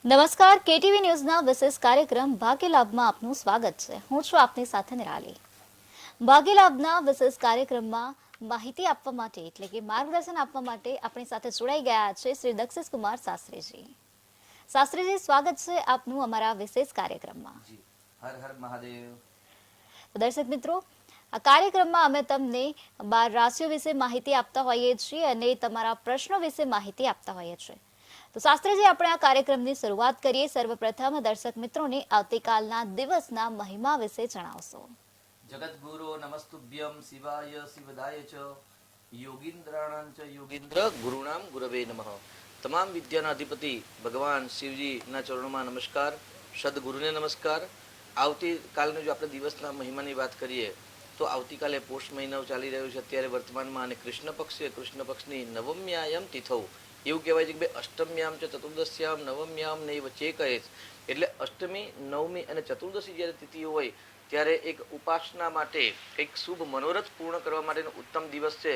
નમસ્કાર, કેટીવી ન્યૂઝના વિશેષ કાર્યક્રમ ભાગ્યલાભમાં આપનું સ્વાગત છે. હું છું આપની સાથે નિરાલી. ભાગ્યલાભના વિશેષ કાર્યક્રમમાં માહિતી આપવા માટે એટલે કે માર્ગદર્શન આપવા માટે આપણી સાથે જોડાઈ ગયા છે શ્રી દક્ષિશ કુમાર શાસ્ત્રીજી. શાસ્ત્રીજી, સ્વાગત છે આપનું અમારા વિશેષ કાર્યક્રમમાં. હર હર મહાદેવ. દર્શક મિત્રો, આ કાર્યક્રમમાં અમે તમને 12 રાશિઓ વિશે માહિતી આપતા હોઈએ છીએ અને તમારા પ્રશ્નો વિશે માહિતી આપતા હોઈએ છીએ. તો શાસ્ત્રીજી, આપણે આ કાર્યક્રમની શરૂઆત કરીએ. સર્વપ્રથમ દર્શક મિત્રોને આવતીકાલના દિવસના મહિમા વિશે જણાવશો. જગતગુરો નમસ્તુભ્યમ શિવાય શિવદાય ચ યોગીન્દ્રાણાં ચ યોગીન્દ્ર ગુરુણામ ગુરવે નમઃ. તમામ વિદ્યાના અધિપતિ ભગવાન શિવજીના ચરણોમાં નમસ્કાર. સદગુરુને નમસ્કાર. આવતીકાલનો જો આપણે દિવસના મહિમાની વાત કરીએ તો આવતીકાલે પોષ મહિનો ચાલી રહ્યો છે અત્યારે વર્તમાનમાં, અને કૃષ્ણ પક્ષની નવમ્યાયમ તિથૌ એવું કહેવાય છે કે ભાઈ અષ્ટમ્યામ છે ચતુર્દશ્યામ નવમ્યામ ને એ વચ્ચે કહે છે. એટલે અષ્ટમી, નવમી અને ચતુર્દશી જ્યારે તિથિ હોય ત્યારે એક ઉપાસના માટે કંઈક શુભ મનોરથ પૂર્ણ કરવા માટેનો ઉત્તમ દિવસ છે.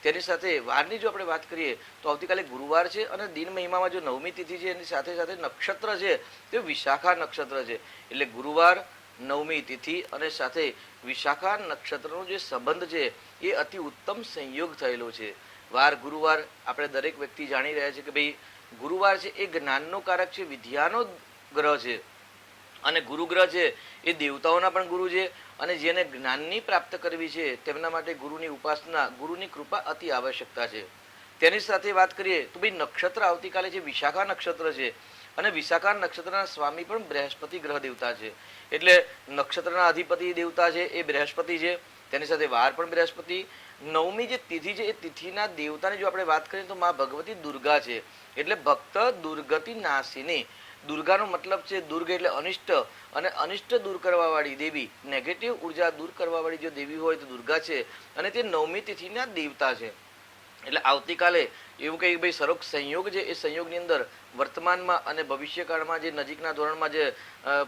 તેની સાથે વારની જો આપણે વાત કરીએ તો આવતીકાલે ગુરુવાર છે, અને દિન મહિમામાં જો નવમી તિથિ છે એની સાથે સાથે નક્ષત્ર છે તે વિશાખા નક્ષત્ર છે. એટલે ગુરુવાર, નવમી તિથિ અને સાથે વિશાખા નક્ષત્રનો જે સંબંધ છે એ અતિ ઉત્તમ સંયોગ થયેલો છે. વાર ગુરુવાર આપણે દરેક વ્યક્તિ જાણી રહ્યા છે કે ભાઈ ગુરુવાર છે એ જ્ઞાનનો કારક છે, વિદ્યાનો ગ્રહ છે, અને ગુરુ ગ્રહ છે એ દેવતાઓના પણ ગુરુ છે, અને જેને જ્ઞાનની પ્રાપ્ત કરવી છે તેમના માટે ગુરુની ઉપાસના, ગુરુની કૃપા અતિ આવશ્યકતા છે. તેની સાથે વાત કરીએ તો ભાઈ નક્ષત્ર આવતીકાલે છે વિશાખા નક્ષત્ર છે, અને વિશાખા નક્ષત્રના સ્વામી પણ બૃહસ્પતિ ગ્રહ દેવતા છે. એટલે નક્ષત્રના અધિપતિ દેવતા છે એ બૃહસ્પતિ છે, તેની સાથે વાર પણ બૃહસ્પતિ. નવમી જે તિથિ છે એ તિથિના દેવતાની જો આપણે વાત કરીએ તો માં ભગવતી દુર્ગા છે. એટલે ભક્ત દુર્ગતિ નાશિની. દુર્ગાનો મતલબ છે દુર્ગ એટલે અનિષ્ટ, અને અનિષ્ટ દૂર કરવા વાળી દેવી, નેગેટિવ ઉર્જા દૂર કરવા વાળી જો દેવી હોય તો દુર્ગા છે, અને તે નવમી તિથિના દેવતા છે. એટલે આવતીકાલે એવું કંઈ ભાઈ સરોક્ષ સંયોગ છે, એ સંયોગની અંદર વર્તમાનમાં અને ભવિષ્યકાળમાં જે નજીકના ધોરણમાં જે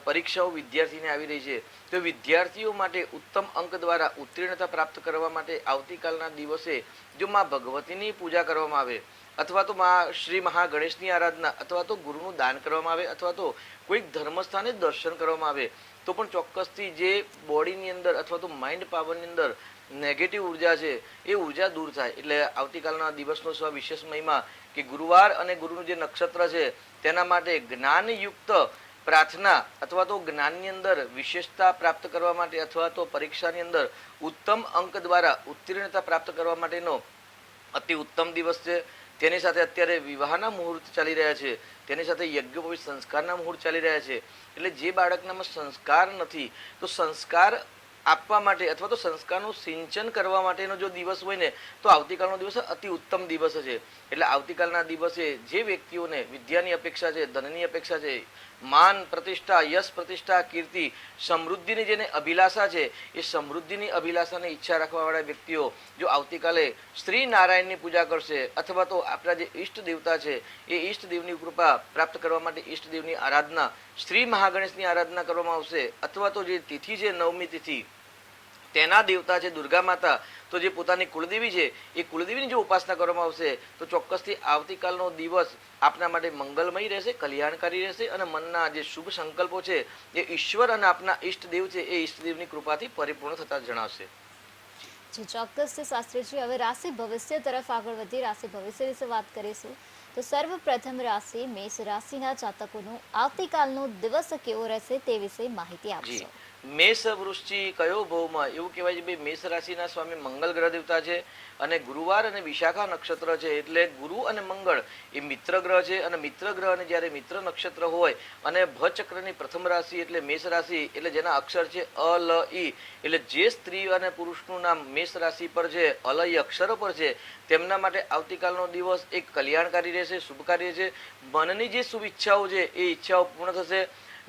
પરીક્ષાઓ વિદ્યાર્થીને આવી રહી છે તો વિદ્યાર્થીઓ માટે ઉત્તમ અંક દ્વારા ઉત્તીર્ણતા પ્રાપ્ત કરવા માટે આવતીકાલના દિવસે જો માં ભગવતીની પૂજા કરવામાં આવે, અથવા તો માં શ્રી મહાગણેશની આરાધના, અથવા તો ગુરુનું દાન કરવામાં આવે, અથવા તો કોઈક ધર્મસ્થાને દર્શન કરવામાં આવે તો પણ ચોક્કસથી જે બોડીની અંદર અથવા તો માઇન્ડ પાવરની અંદર નેગેટિવ ઉર્જા છે એ ઉર્જા દૂર થાય. એટલે આવતીકાલના દિવસનો વિશેષ મહિમા કે ગુરુવાર અને ગુરુનું જે નક્ષત્ર છે તેના માટે જ્ઞાનયુક્ત પ્રાર્થના, અથવા તો જ્ઞાનની અંદર વિશેષતા પ્રાપ્ત કરવા માટે, અથવા તો પરીક્ષાની અંદર ઉત્તમ અંક દ્વારા ઉત્તીર્ણતા પ્રાપ્ત કરવા માટેનો અતિ ઉત્તમ દિવસ છે. તેની સાથે અત્યારે વિવાહના મુહૂર્ત ચાલી રહ્યા છે, તેની સાથે યજ્ઞોપવિત સંસ્કારના મુહૂર્ત ચાલી રહ્યા છે. એટલે જે બાળકનામાં સંસ્કાર નથી તો સંસ્કાર આપવા માટે અથવા તો સંસ્કારનું સિંચન કરવા માટેનો જો દિવસ હોય ને તો આવતીકાલનો દિવસ અતિ ઉત્તમ દિવસ છે. એટલે આવતીકાલના દિવસે જે વ્યક્તિઓને વિદ્યાની અપેક્ષા છે, ધનની અપેક્ષા છે, માન પ્રતિષ્ઠા, યશ પ્રતિષ્ઠા, કીર્તિ, સમૃદ્ધિની જેને અભિલાષા છે એ સમૃદ્ધિની અભિલાષાની ઈચ્છા રાખવાવાળા વ્યક્તિઓ જો આવતીકાલે શ્રી નારાયણની પૂજા કરશે, અથવા તો આપણા જે ઈષ્ટ દેવતા છે એ ઈષ્ટ દેવની કૃપા પ્રાપ્ત કરવા માટે ઈષ્ટદેવની આરાધના, શ્રી મહાગણેશની આરાધના કરવામાં આવશે, અથવા તો જે તિથિ છે નવમી તિથિ તેના દેવતા છે દુર્ગા માતા, તો જે પોતાની કુળદેવી છે એ કુળદેવીની જો ઉપાસના કરવામાં આવશે તો ચોક્કસથી આવતીકાલનો દિવસ આપના માટે મંગલમય રહેશે, કલ્યાણકારી રહેશે, અને મનના જે શુભ સંકલ્પો છે એ ઈશ્વર અને આપના ઈષ્ટદેવ છે એ ઈષ્ટદેવની કૃપાથી પરિપૂર્ણ થતા જણાવશે. જી ચોક્કસ છે શાસ્ત્રીજી. હવે રાશિ ભવિષ્ય તરફ આગળ વધી રાશિ ભવિષ્ય વિશે વાત કરીશું. તો સર્વપ્રથમ રાશિ મેષ રાશિના જાતકોનો આવતીકાલનો દિવસ કેવો રહેશે તે વિશે માહિતી આપશો. મેષ વૃશ્ચિ કયો ભૌમાં એવું કહેવાય છે ભાઈ મેષ રાશિના સ્વામી મંગળ ગ્રહ દેવતા છે, અને ગુરુવાર અને વિશાખા નક્ષત્ર છે. એટલે ગુરુ અને મંગળ એ મિત્ર ગ્રહ છે, અને મિત્ર ગ્રહ અને જ્યારે મિત્ર નક્ષત્ર હોય અને ભચક્રની પ્રથમ રાશિ એટલે મેષ રાશિ, એટલે જેના અક્ષર છે અ લ ઈ, એટલે જે સ્ત્રી અને પુરુષનું નામ મેષ રાશિ પર છે, અલય અક્ષરો પર છે, તેમના માટે આવતીકાલનો દિવસ એક કલ્યાણકારી રહેશે, શુભકારી છે. મનની જે શુભ ઈચ્છાઓ છે એ ઈચ્છાઓ પૂર્ણ થશે.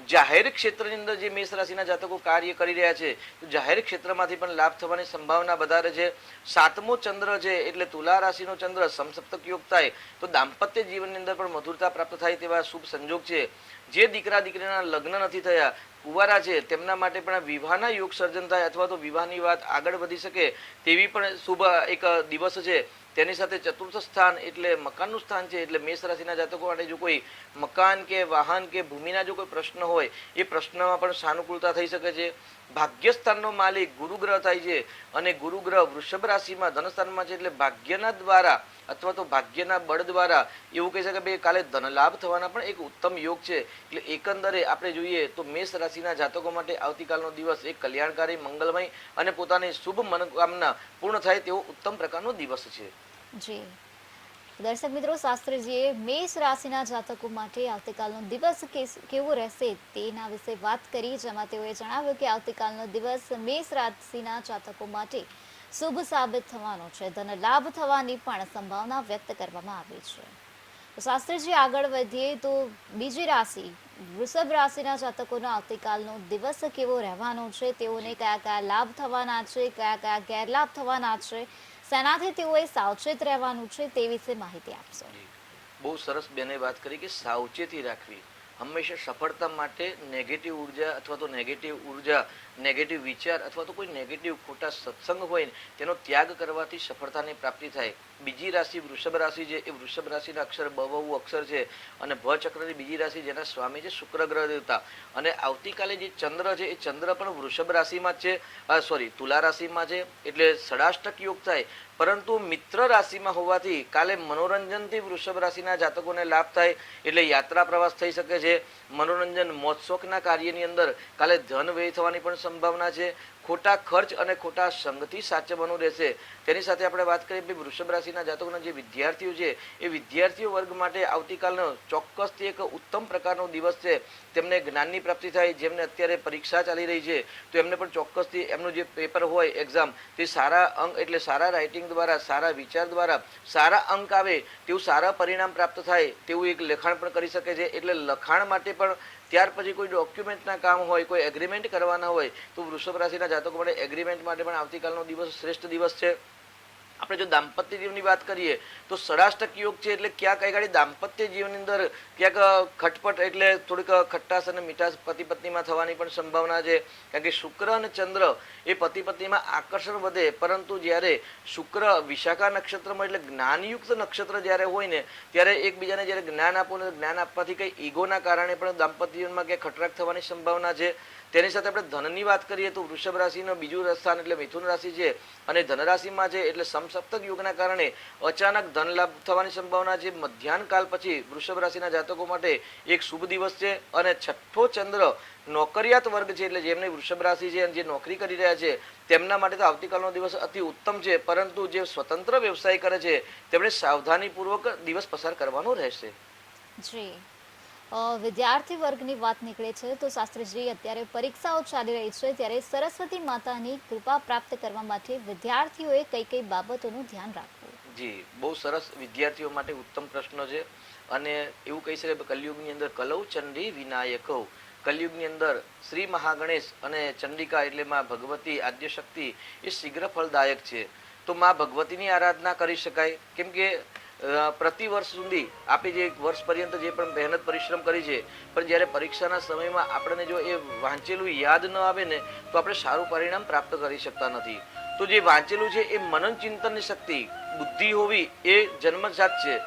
જાહેર ક્ષેત્રની અંદર જે મેષ રાશિના જાતકો કાર્ય કરી રહ્યા છે તો જાહેર ક્ષેત્રમાંથી પણ લાભ થવાની સંભાવના વધારે છે. સાતમો ચંદ્ર છે એટલે તુલા રાશિનો ચંદ્ર સમસપ્તક યોગ થાય તો દાંપત્ય જીવનની અંદર પણ મધુરતા પ્રાપ્ત થાય તેવા શુભ સંજોગ છે. જે દીકરા દીકરીના લગ્ન નથી થયા, કુંવારા છે, તેમના માટે પણ વિવાહના યોગ સર્જન થાય, અથવા તો વિવાહની વાત આગળ વધી શકે તેવી પણ શુભ એક દિવસ છે. તેની સાથે ચતુર્થ સ્થાન એટલે મકાનનું સ્થાન છે. એટલે મેષ રાશિના જાતકો માટે જો કોઈ મકાન કે વાહન કે ભૂમિના જો કોઈ પ્રશ્ન હોય એ પ્રશ્નમાં પણ સાનુકૂળતા થઈ શકે છે. ભાગ્યસ્થાનનો માલિક ગુરુ ગ્રહ થાય છે અને ગુરુ ગ્રહ વૃષભ રાશિમાં ધનસ્થાનમાં છે. એટલે ભાગ્યના દ્વારા અથવા તો ભાગ્યના બળ દ્વારા એવું કહી શકાય કે કાલે ધનલાભ થવાના પણ એક ઉત્તમ યોગ છે. એટલે એકંદરે આપણે જોઈએ તો મેષ રાશિના જાતકો માટે આવતીકાલનો દિવસ એક કલ્યાણકારી, મંગલમય અને પોતાની શુભ મનોકામના પૂર્ણ થાય તેવો ઉત્તમ પ્રકારનો દિવસ છે. જી દર્શક મિત્રો, શાસ્ત્રીજીએ મેષ રાશિના જાતકો માટે આવતીકાલનો દિવસ કેવો રહેશે તેના વિશે વાત કરી, જેમાં તેઓએ જણાવ્યું કે આવતીકાલનો દિવસ મેષ રાશિના જાતકો માટે શુભ સાબિત થવાનો છે. ધન લાભ થવાની પણ સંભાવના વ્યક્ત કરવામાં આવી છે. તો શાસ્ત્રીજી આગળ વધીએ તો બીજી રાશિ વૃષભ રાશિના જાતકોનો આવતીકાલનો દિવસ કેવો રહેવાનો છે, તેઓને કયા કયા લાભ થવાના છે, કયા કયા ગેરલાભ થવાના છે, શેનાથી તેઓએ સાવચેત રહેવાનું છે તે વિશે માહિતી આપશો. બહુ સરસ બેને વાત કરી કે સાવચેતી રાખવી. હંમેશા સફળતા માટે નેગેટિવ ઉર્જા અથવા તો નેગેટિવ વિચાર અથવા તો કોઈ નેગેટિવ ખોટા સત્સંગ હોય ને તેનો ત્યાગ કરવાથી સફળતાની પ્રાપ્તિ થાય. બીજી રાશિ વૃષભ રાશિ છે, એ વૃષભ રાશિના અક્ષર બહુ અક્ષર છે અને ભ ચક્રની બીજી રાશિ જેના સ્વામી છે શુક્ર ગ્રહ દેવતા. અને આવતીકાલે જે ચંદ્ર છે એ ચંદ્ર પણ વૃષભ રાશિમાં જ છે, તુલા રાશિમાં છે. એટલે ષડાષ્ટક યોગ થાય. પરંતુ મિત્ર રાશિમાં હોવાથી કાલે મનોરંજનથી વૃષભ રાશિના જાતકોને લાભ થાય. એટલે યાત્રા પ્રવાસ થઈ શકે છે. મનોરંજન મોજશોખના કાર્યની અંદર કાલે ધન વ્યય થવાની પણ સંભાવના છે. ખોટા ખર્ચ અને ખોટા સંગથી સાચવવાનું રહેશે. તેની સાથે આપણે વાત કરીએ કે વૃષભ રાશિના જાતકોના જે વિદ્યાર્થીઓ છે એ વિદ્યાર્થીઓ વર્ગ માટે આવતીકાલનો ચોક્કસથી એક ઉત્તમ પ્રકારનો દિવસ છે. તેમને જ્ઞાનની પ્રાપ્તિ થાય. જેમને અત્યારે પરીક્ષા ચાલી રહી છે તો એમને પણ ચોક્કસથી એમનું જે પેપર હોય એક્ઝામ તે સારા અંક એટલે સારા રાઇટિંગ દ્વારા, સારા વિચાર દ્વારા સારા અંક આવે તેવું સારા પરિણામ પ્રાપ્ત થાય તેવું એક લખાણ પણ કરી શકે છે. એટલે લખાણ માટે પણ ત્યાર પછી કોઈ ડોક્યુમેન્ટના કામ હોય, કોઈ એગ્રીમેન્ટ કરવાના હોય તો વૃષભ રાશિના જાતકો માટે એગ્રીમેન્ટ માટે પણ આવતીકાલનો દિવસ શ્રેષ્ઠ દિવસ છે. આપણે જો દાંપત્ય જીવનની વાત કરીએ તો ષડાષ્ટક યોગ છે. એટલે ક્યાંક કઈ ગાડી દાંપત્ય જીવનની અંદર ક્યાંક ખટપટ એટલે થોડીક ખટ્ટાશ અને મીઠાશ પતિ પત્નીમાં થવાની પણ સંભાવના છે. કારણ કે શુક્ર અને ચંદ્ર એ પતિ પત્નીમાં આકર્ષણ વધે. પરંતુ જ્યારે શુક્ર વિશાખા નક્ષત્રમાં એટલે જ્ઞાનયુક્ત નક્ષત્ર જ્યારે હોય ને ત્યારે એકબીજાને જ્યારે જ્ઞાન આપવું ને જ્ઞાન આપવાથી કંઈ ઈગોના કારણે પણ દાંપત્ય જીવનમાં ક્યાંક ખટરાક થવાની સંભાવના છે. તેની સાથે આપણે ધનની વાત કરીએ તો વૃષભ રાશિનું બીજું સ્થાન એટલે મિથુન રાશિ છે અને ધનરાશિમાં છે. એટલે સમસપ્તક યોગના કારણે અચાનક ધન લાભ થવાની સંભાવના છે. મધ્યાહન કાલ પછી વૃષભ રાશિના જાતકો માટે એક શુભ દિવસ છે. અને છઠ્ઠો ચંદ્ર નોકરિયાત વર્ગ છે એટલે જેમને વૃષભ રાશિ છે અને જે નોકરી કરી રહ્યા છે તેમના માટે તો આવતીકાલનો દિવસ અતિ ઉત્તમ છે. પરંતુ જે સ્વતંત્ર વ્યવસાય કરે છે તેમણે સાવધાનીપૂર્વક દિવસ પસાર કરવાનો રહેશે. જી વિદ્યાર્થી વર્ગની વાત નીકળે છે તો શાસ્ત્રીજી અત્યારે પરીક્ષાઓ ચાલી રહી છે, ત્યારે સરસ્વતી માતાની કૃપા પ્રાપ્ત કરવા માટે વિદ્યાર્થીઓએ કઈ કઈ બાબતોનું ધ્યાન રાખવું? જી બહુ સરસ વિદ્યાર્થીઓ માટે ઉત્તમ પ્રશ્ન છે. અને એવું કહી શકાય કે કલયુગની અંદર કલૌ ચંડી વિનાયકૌ, કલયુગની અંદર શ્રી મહાગણેશ અને ચંડિકા એટલે માં ભગવતી આદ્યશક્તિ એ શીઘ્ર ફળદાયક છે. તો માં ભગવતીની આરાધના કરી શકાય. કેમ કે પ્રતિ વર્ષ સુધી આપણે જે વર્ષ પર્યંત જે પણ મહેનત પરિશ્રમ કરી છે પણ જ્યારે પરીક્ષાના સમયમાં આપણને જો એ વાંચેલું યાદ ન આવે ને તો આપણે સારું પરિણામ પ્રાપ્ત કરી શકતા નથી. તો જે વાંચેલું છે એ મનન ચિંતનની શક્તિ બુદ્ધિ હોવી એ જન્મજાત છે.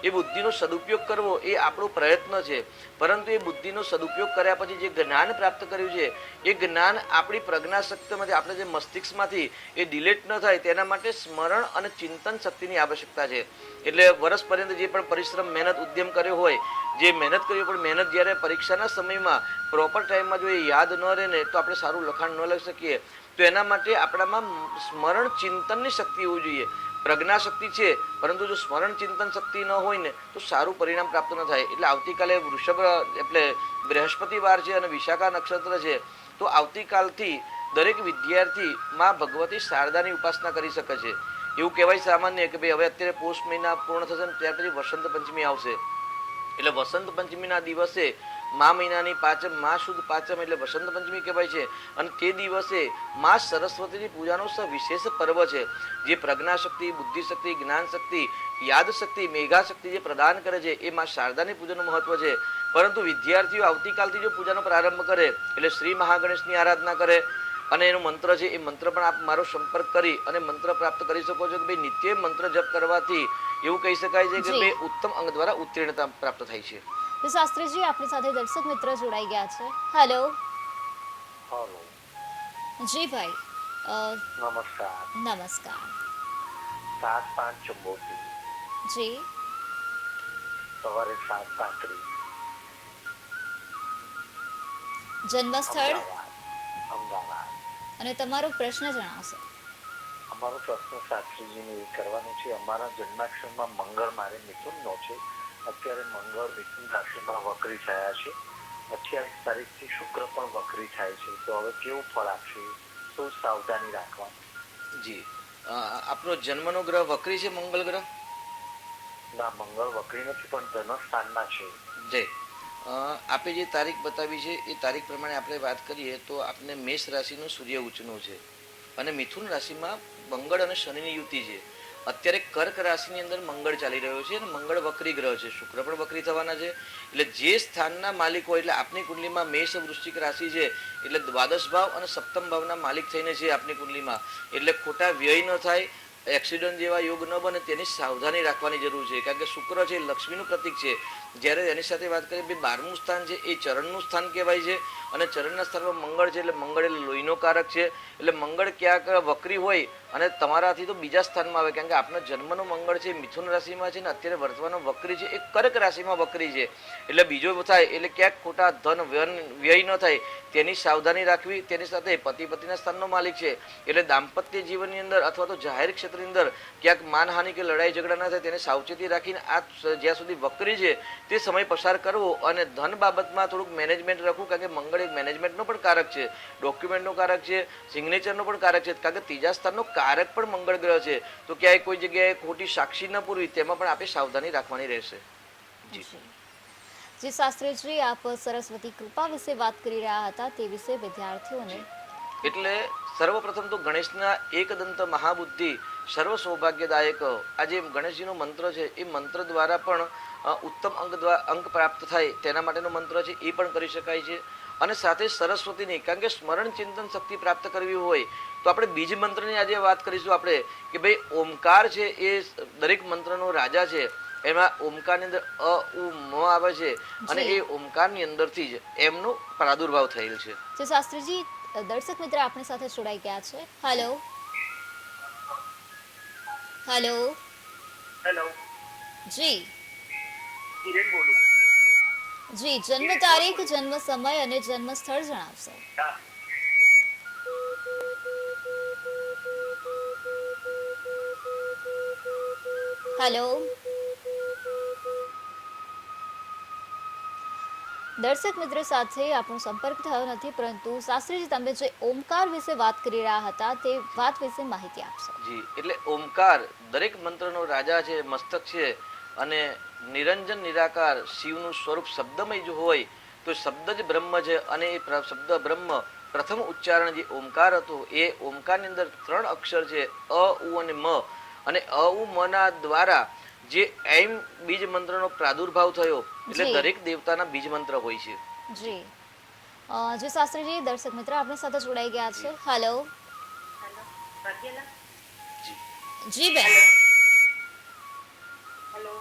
એ બુદ્ધિનો સદુપયોગ કરવો એ આપણો પ્રયત્ન છે. પરંતુ એ બુદ્ધિનો સદુપયોગ કર્યા પછી જે જ્ઞાન પ્રાપ્ત કર્યું છે એ જ્ઞાન આપણી પ્રજ્ઞાશક્તિમાંથી આપણે જે મસ્તિષ્કમાંથી એ ડિલેટ ન થાય તેના માટે સ્મરણ અને ચિંતન શક્તિની આવશ્યકતા છે. એટલે વર્ષ પર્યંત જે પણ પરિશ્રમ મહેનત ઉદ્યમ કર્યો હોય, જે મહેનત કરી પણ મહેનત જ્યારે પરીક્ષાના સમયમાં પ્રોપર ટાઈમમાં જો એ યાદ ન રહે ને તો આપણે સારું લખાણ ન લખી શકીએ. તો એના માટે આપણામાં સ્મરણ ચિંતનની શક્તિ હોવી જોઈએ. પ્રજ્ઞા શક્તિ છે પરંતુ જો સ્મરણ ચિંતન શક્તિ ન હોય ને તો સારું પરિણામ પ્રાપ્ત ન થાય. એટલે આવતીકાલે વૃષભ એટલે બૃહસ્પતિવાર છે અને વિશાખા નક્ષત્ર છે. તો આવતીકાલથી દરેક વિદ્યાર્થી માં ભગવતી શારદાની ઉપાસના કરી શકે છે. એવું કહેવાય સામાન્ય કે ભાઈ હવે અત્યારે પોષ મહિના પૂર્ણ થશે ને ત્યાર પછી વસંત પંચમી આવશે. એટલે વસંત પંચમીના દિવસે મા મહિનાની પાંચમ, મા સુદ પાંચમ એટલે વસંત પંચમી કહેવાય છે. અને તે દિવસે મા સરસ્વતીની પૂજાનો વિશેષ પર્વ છે. જે પ્રજ્ઞાશક્તિ, બુદ્ધિશક્તિ, જ્ઞાન શક્તિ, યાદ શક્તિ, મેઘા શક્તિ જે પ્રદાન કરે છે એ મા શારદાની પૂજાનું મહત્વ છે. પરંતુ વિદ્યાર્થીઓ આવતીકાલથી જો પૂજાનો પ્રારંભ કરે એટલે શ્રી મહાગણેશની આરાધના કરે, અને એનો મંત્ર છે એ મંત્ર પણ આપ મારો સંપર્ક કરી અને મંત્ર પ્રાપ્ત કરી શકો છો કે ભાઈ નિત્ય મંત્ર જપ કરવાથી એવું કહી શકાય છે કે જી. ભાઈ ઉત્તમ અંગ દ્વારા ઉત્તીર્ણતા પ્રાપ્ત થાય છે. તો શાસ્ત્રીજી આપણી સાથે દર્શક મિત્ર જોડાઈ ગયા છે. હેલો. હાલો, જી ભાઈ. નમસ્કાર. નમસ્કાર. 7/5/74, જી. સવારે 7:35, જન્મ સ્થળ અમદાવાદ. અને તમારો પ્રશ્ન જણાવશો. અમારો પ્રશ્ન શાસ્ત્રીજીને એ કરવાનો છે. અમારા જન્માક્ષરમાં મંગળ મારે મિથુનનો છે. અત્યારે મંગળ મિથુન રાશિમાં વક્રી થયા છે. 28 તારીખથી શુક્ર પણ વક્રી થાય છે. તો હવે કેવું ફળ આપશે? શું સાવધાની રાખવાની? જી આપનો જન્મનો ગ્રહ વક્રી છે મંગળ ગ્રહ? ના, મંગળ વક્રી નથી, પણ ધનસ્થાનમાં છે. જય આપે જે તારીખ બતાવી છે એ તારીખ પ્રમાણે આપણે વાત કરીએ તો આપને મેષ રાશિનું સૂર્ય ઉચ્ચનું છે અને મિથુન રાશિમાં મંગળ અને શનિની યુતિ છે. અત્યારે કર્ક રાશિની અંદર મંગળ ચાલી રહ્યો છે અને મંગળ વક્રી ગ્રહ છે, શુક્ર પણ વક્રી થવાના છે. એટલે જે સ્થાનના માલિક હોય, એટલે આપની કુંડલીમાં મેષ વૃશ્ચિક રાશિ છે એટલે દ્વાદશ ભાવ અને સપ્તમ ભાવના માલિક થઈને છે આપની કુંડલીમાં. એટલે ખોટા વ્યય ન થાય, એક્સિડન્ટ જેવા યોગ ન બને તેની સાવધાની રાખવાની જરૂર છે. કારણ કે શુક્ર છે લક્ષ્મીનું પ્રતીક છે. જ્યારે એની સાથે વાત કરીએ 12મું સ્થાન છે એ ચરણનું સ્થાન કહેવાય છે અને ચરણના સ્થાનમાં મંગળ છે એટલે મંગળ એટલે લોહીનો કારક છે. એટલે મંગળ ક્યાંક વક્રી હોય અને તમારાથી તો બીજા સ્થાનમાં આવે, કારણ કે આપનો જન્મનો મંગળ છે મિથુન રાશિમાં છે ને અત્યારે વર્તમાનનો વક્રી છે એ કર્ક રાશિમાં વક્રી છે. એટલે બીજો થાય એટલે ક્યાંક ખોટા ધન વ્યય ન થાય તેની સાવધાની રાખવી. તેની સાથે પતિ પતિના સ્થાનનો માલિક છે એટલે દાંપત્ય જીવનની અંદર અથવા તો જાહેર ક્ષેત્રની અંદર ક્યાંક માનહાનિ કે લડાઈ ઝઘડા ના થાય તેને સાવચેતી રાખીને આ જ્યાં સુધી વક્રી છે તે સમય પસાર કરવો અને ધન બાબતમાં થોડુંક મેનેજમેન્ટ રાખવું. કારણ કે મંગળ એક મેનેજમેન્ટનો પણ કારક છે, ડોક્યુમેન્ટનો કારક છે, સિગ્નેચરનો પણ કારક છે. કારણ કે ત્રીજા સ્થાનનો કારક પણ મંગળ ગ્રહ છે. તો ક્યાંય કોઈ જગ્યાએ ખોટી સાક્ષી ન પૂરવી તેમાં પણ આપણે સાવધાની રાખવાની રહેશે. જી જી શાસ્ત્રીજી, આપ સરસ્વતી કૃપા વિશે વાત કરી રહ્યા હતા, તે વિશે વિદ્યાર્થીઓને. એટલે સર્વપ્રથમ તો ગણેશના એકદંત મહાબુદ્ધિ સર્વ સૌભાગ્યદાયક આ જે ગણેશજીનો મંત્ર છે એ મંત્ર દ્વારા પણ ઉત્તમ અંક પ્રાપ્ત થાય તેના માટેનો મંત્ર છે એ પણ કરી શકાય છે. અને સાથે સરસ્વતીની, કારણ કે સ્મરણ ચિંતન શક્તિ પ્રાપ્ત કરવી હોય તો આપણે બીજ મંત્રની આજે વાત કરીશું આપણે કે ભાઈ ઓમકાર છે એ દરેક મંત્રનો રાજા છે. એમાં ઓમકારની અંદર અ ઉ મ આવે છે અને એ ઓમકારની અંદરથી જ એમનો પ્રાદુર્ભાવ થયેલ છે. જે શાસ્ત્રીજી, દર્શક મિત્ર આપણી સાથે જોડાઈ ગયા છે. હેલો. હેલો. હેલો, જી. કિરણ બોલું. જી, જન્મ તારીખ, જન્મ સમય અને જન્મ સ્થળ જણાવશો. હેલો. દર્શક મિત્ર સાથે આપણો સંપર્ક થયો નથી, પરંતુ શાસ્ત્રીજી તમે જે ઓમકાર વિશે વાત કરી રહ્યા હતા તે વાત વિશે માહિતી આપશો. જી એટલે ઓમકાર દરેક મંત્રનો રાજા છે, મસ્તક છે અને નિરંજન નિરાકાર શિવનું સ્વરૂપ શબ્દમય જો હોય તો શબ્દ જ બ્રહ્મ છે. અને એ શબ્દ બ્રહ્મ પ્રથમ ઉચ્ચારણ જે ઓમકાર હતો એ ઓમકારની અંદર 3 અક્ષર છે અ ઉ અને મ. અને અ ઉ મ ના દ્વારા જે એમ બીજ મંત્રનો પ્રાદુર્ભાવ થયો એટલે જી. દરેક દેવતાના બીજ મંત્ર હોય છે. જી. જે શાસ્ત્રીજી, દર્શક મિત્ર આપણી સાથે જોડાઈ ગયા છે. હેલો. જી બેન. હેલો,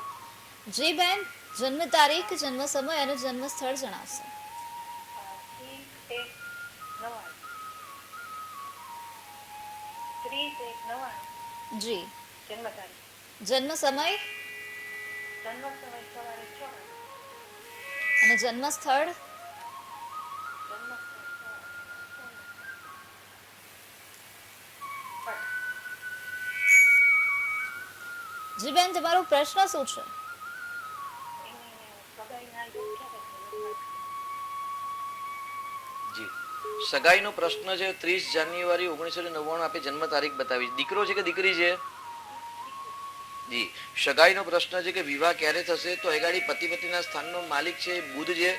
જી બેન, જન્મ તારીખ, જન્મ સમય અને જન્મ સ્થળ જણાવશો. 30/1/99. જી. જન્મ તારીખ, જન્મ સમય જન્મ સમય સવારે 6 વાગે. અને જન્મ સ્થળ. જન્મ સ્થળ જી બેન, તમારો પ્રશ્ન શું છે? જી સગાઈનો પ્રશ્ન છે. 30 જાન્યુઆરી 1999 આપે જન્મ તારીખ બતાવી. દીકરો છે કે દીકરી છે? જી સગાઈનો પ્રશ્ન છે કે વિવાહ ક્યારે થશે? તો એગાડી પતિ પતિના સ્થાનનો માલિક છે બુધ છે.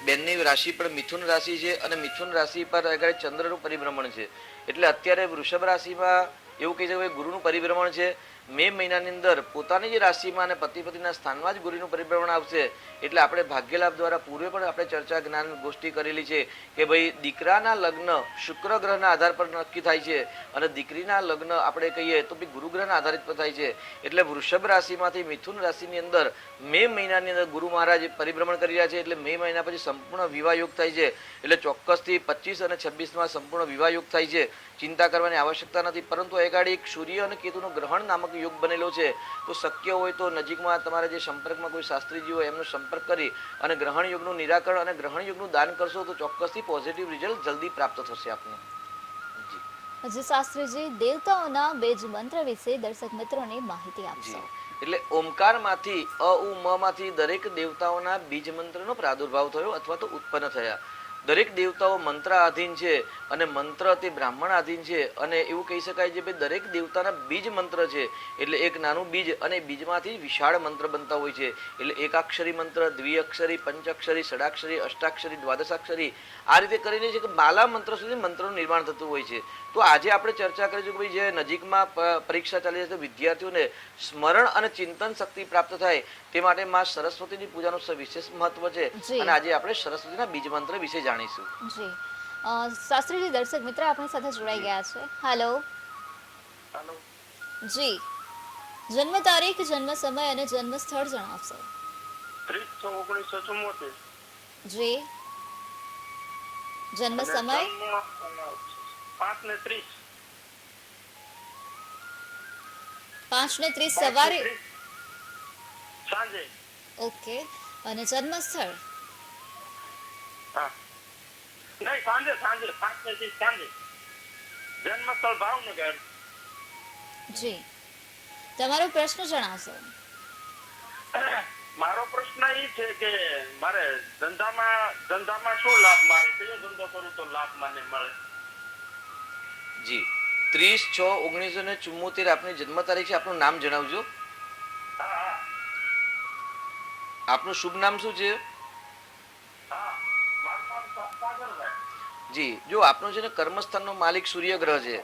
બેનની રાશિ પણ મિથુન રાશિ છે અને મિથુન રાશિ પર એગાડી ચંદ્રનું પરિભ્રમણ છે. એટલે અત્યારે વૃષભ રાશિમાં એવું કહી શકાય ગુરુનું પરિભ્રમણ છે. મે મહિનાની અંદર પોતાની જે રાશિમાં અને પતિ પત્નીના સ્થાનમાં જ ગુરુનું પરિભ્રમણ આવશે. એટલે આપણે ભાગ્યલાભ દ્વારા પૂર્વે પણ આપણે ચર્ચા જ્ઞાન ગોષ્ઠી કરેલી છે કે ભાઈ દીકરાના લગ્ન શુક્ર ગ્રહના આધાર પર નક્કી થાય છે અને દીકરીના લગ્ન આપણે કહીએ તો બી ગુરુ ગ્રહના આધારિત પર થાય છે. એટલે વૃષભ રાશિમાંથી મિથુન રાશિની અંદર મે મહિનાની અંદર ગુરુ મહારાજ પરિભ્રમણ કરી રહ્યા છે. એટલે મે મહિના પછી સંપૂર્ણ વિવાહ યોગ થાય છે. એટલે ચોક્કસથી 25 અને 26માં સંપૂર્ણ વિવાહ યોગ થાય છે. ચિંતા કરવાની આવશ્યકતા નથી. પરંતુ એગાડી એક સૂર્ય અને કેતુનો ગ્રહણ નામક યોગ બનેલો છે. તો શક્ય હોય તો નજીકમાં તમારા જે સંપર્કમાં કોઈ શાસ્ત્રીજી હોય એમનો સંપર્ક કરી અને ગ્રહણ યોગનું નિરાકરણ અને ગ્રહણ યોગનું દાન કરશો તો ચોક્કસથી પોઝિટિવ રિઝલ્ટ જલ્દી પ્રાપ્ત થશે આપને. હજી શાસ્ત્રીજી દેવતાઓના બેજ મંત્ર વિશે દર્શક મિત્રોને માહિતી આપશો. એટલે ઓમકારમાંથી અ ઉ મ માંથી દરેક દેવતાઓના બીજ મંત્રનો પ્રાદુર્ભાવ થયો અથવા તો ઉત્પન્ન થયા. દરેક દેવતાઓ મંત્ર આધીન છે અને મંત્ર તે બ્રાહ્મણ આધીન છે. અને એવું કહી શકાય છે કે દરેક દેવતાના બીજ મંત્ર છે. એટલે એક નાનું બીજ અને બીજમાંથી વિશાળ મંત્ર બનતા હોય છે. એટલે એકાક્ષરી મંત્ર, દ્વિઅક્ષરી, પંચાક્ષરી, ષડાક્ષરી, અષ્ટાક્ષરી, દ્વાદશાક્ષરી આ રીતે કરીને છે કે બાલા મંત્ર સુધી મંત્રનું નિર્માણ થતું હોય છે. તો આજે આપણે ચર્ચા કરીશું કે ભાઈ જે નજીકમાં પરીક્ષા ચાલી રહી છે વિદ્યાર્થીઓને સ્મરણ અને ચિંતન શક્તિ પ્રાપ્ત થાય તે માટે માં સરસ્વતીની પૂજાનું વિશેષ મહત્વ છે. અને આજે આપણે સરસ્વતીના બીજ મંત્ર વિશે જાણીશું. જી શાસ્ત્રીજી દર્શક મિત્ર આપણી સાથે જોડાઈ ગયા છે. હેલો. હેલો. જી જન્મ તારીખ, જન્મ સમય અને જન્મ સ્થળ જણાવશો. 30/6/1974. જી જન્મ સમય 5:30. 5:30 સવારે. સાંજે. ઓકે. અને જન્મ સ્થળ. હા નહીં, સાંજે 5:30 સાંજે. જન્મ સ્થળ ભાવનગર. જી તમારો પ્રશ્ન જણાવશો. મારો પ્રશ્ન એ છે કે મારે ધંધામાં શું લાભ, મારે કયો ધંધો કરું તો લાભ મને મળે? જી 30/6/1974 આપની જન્મ તારીખ છે. આપનું નામ જણાવજો. આપનું શુભ નામ શું છે? જી જો આપનો છે ને કર્મસ્થાનનો માલિક સૂર્ય ગ્રહ છે.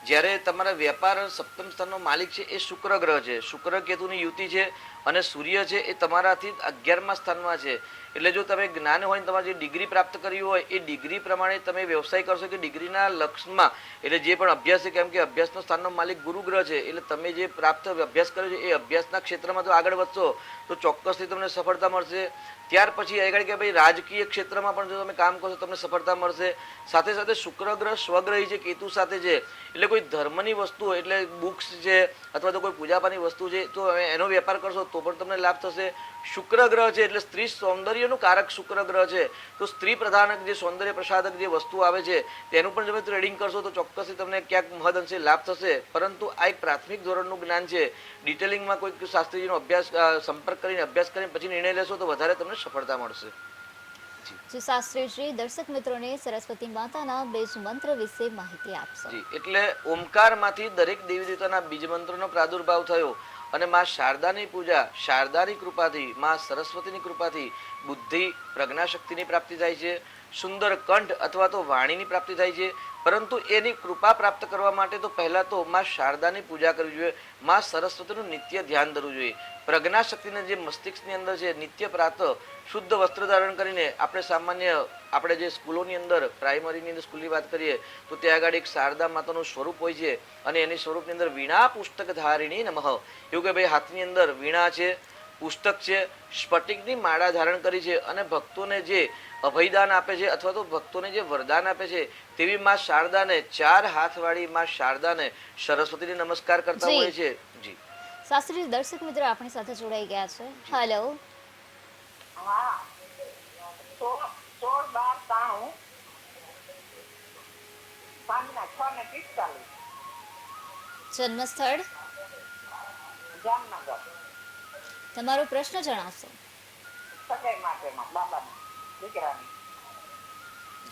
જ્યારે તમારા વેપાર સપ્તમ સ્થાનનો માલિક છે એ શુક્ર ગ્રહ છે. શુક્ર કેતુની યુતિ છે અને સૂર્ય છે એ તમારાથી 11મા સ્થાનમાં છે. એટલે જો તમે જ્ઞાન હોય ને તમારે જે ડિગ્રી પ્રાપ્ત કરી હોય એ ડિગ્રી પ્રમાણે તમે વ્યવસાય કરશો કે ડિગ્રીના લક્ષ્યમાં એટલે જે પણ અભ્યાસ છે, કેમ કે અભ્યાસનો સ્થાનનો માલિક ગુરુ ગ્રહ છે. એટલે તમે જે પ્રાપ્ત અભ્યાસ કર્યો છે એ અભ્યાસના ક્ષેત્રમાં તો આગળ વધશો તો ચોક્કસથી તમને સફળતા મળશે. ત્યાર પછી આગળ કે ભાઈ રાજકીય ક્ષેત્રમાં પણ જો તમે કામ કરશો તમને સફળતા મળશે. સાથે સાથે શુક્ર ગ્રહ સ્વગ્રહી છે, કેતુ સાથે છે. એટલે કોઈ ધર્મની વસ્તુ એટલે બુક્સ છે અથવા તો કોઈ પૂજાપાની વસ્તુ છે તો એનો વેપાર કરશો તો પણ તમને લાભ થશે. શુક્ર ગ્રહ છે એટલે સ્ત્રી સૌંદર્યનું કારક શુક્ર ગ્રહ છે. તો સ્ત્રી પ્રધાનક જે સૌંદર્ય પ્રસાદક જે વસ્તુ આવે છે તેનું પણ તમે ટ્રેડિંગ કરશો તો ચોક્કસથી તમને ક્યાંક મહદ અંશે લાભ થશે. પરંતુ આ એક પ્રાથમિક ધોરણનું જ્ઞાન છે. ડિટેલિંગમાં કોઈ શાસ્ત્રીજીનો અભ્યાસ સંપર્ક કરીને અભ્યાસ કરીને પછી નિર્ણય લેશો તો વધારે તમને સફળતા મળશે. જી શાસ્ત્રીજી દર્શક મિત્રોને સરસ્વતી માતાના બીજ મંત્ર વિશે માહિતી આપશો. જી એટલે ઓમકારમાંથી દરેક દેવી દેવતાના બીજ મંત્રનો પ્રાદુર્ભાવ થયો અને માં શારદાની પૂજા, શારદાની કૃપાથી, માં સરસ્વતીની કૃપાથી બુદ્ધિ પ્રજ્ઞા શક્તિની પ્રાપ્તિ થાય છે. સુંદર કંઠ અથવા તો વાણીની પ્રાપ્તિ થાય છે. પરંતુ એની કૃપા પ્રાપ્ત કરવા માટે તો પહેલા તો માં શારદાની પૂજા કરવી જોઈએ. માં સરસ્વતીનું નિત્ય ધ્યાન ધરવું જોઈએ. પ્રજ્ઞા શક્તિને જે મસ્તિષ્કની અંદર છે નિત્ય પ્રાતઃ શુદ્ધ વસ્ત્ર ધારણ કરીને આપણે સામાન્ય આપણે જે સ્કૂલોની અંદર પ્રાઇમરીની અંદર સ્કૂલની વાત કરીએ તો ત્યાં આગળ એક શારદા માતાનું સ્વરૂપ હોય છે અને એની સ્વરૂપની અંદર વીણા પુસ્તક ધારિણી નમઃ એવું કે ભાઈ હાથની અંદર વીણા છે, પુસ્તક છે, સ્ફટિકની માળા ધારણ કરી છે અને ભક્તોને જે અભયદાન આપે છે અથવા તો ભક્તોને જે વરદાન આપે છે તેવી માં શારદાને 4 હાથવાળી માં શારદાને સરસ્વતીને નમસ્કાર કરતા હોય છે. જી શાસ્ત્રી દર્શક મિત્ર આપણી સાથે જોડાઈ ગયા છે. હેલો. હા 16/12/93 સાંજના 6:45 જન્મ સ્થળ. જામનગર. તમારો પ્રશ્ન જણાવશો. સગાઈ માટેનો બાબાની દીકરાની.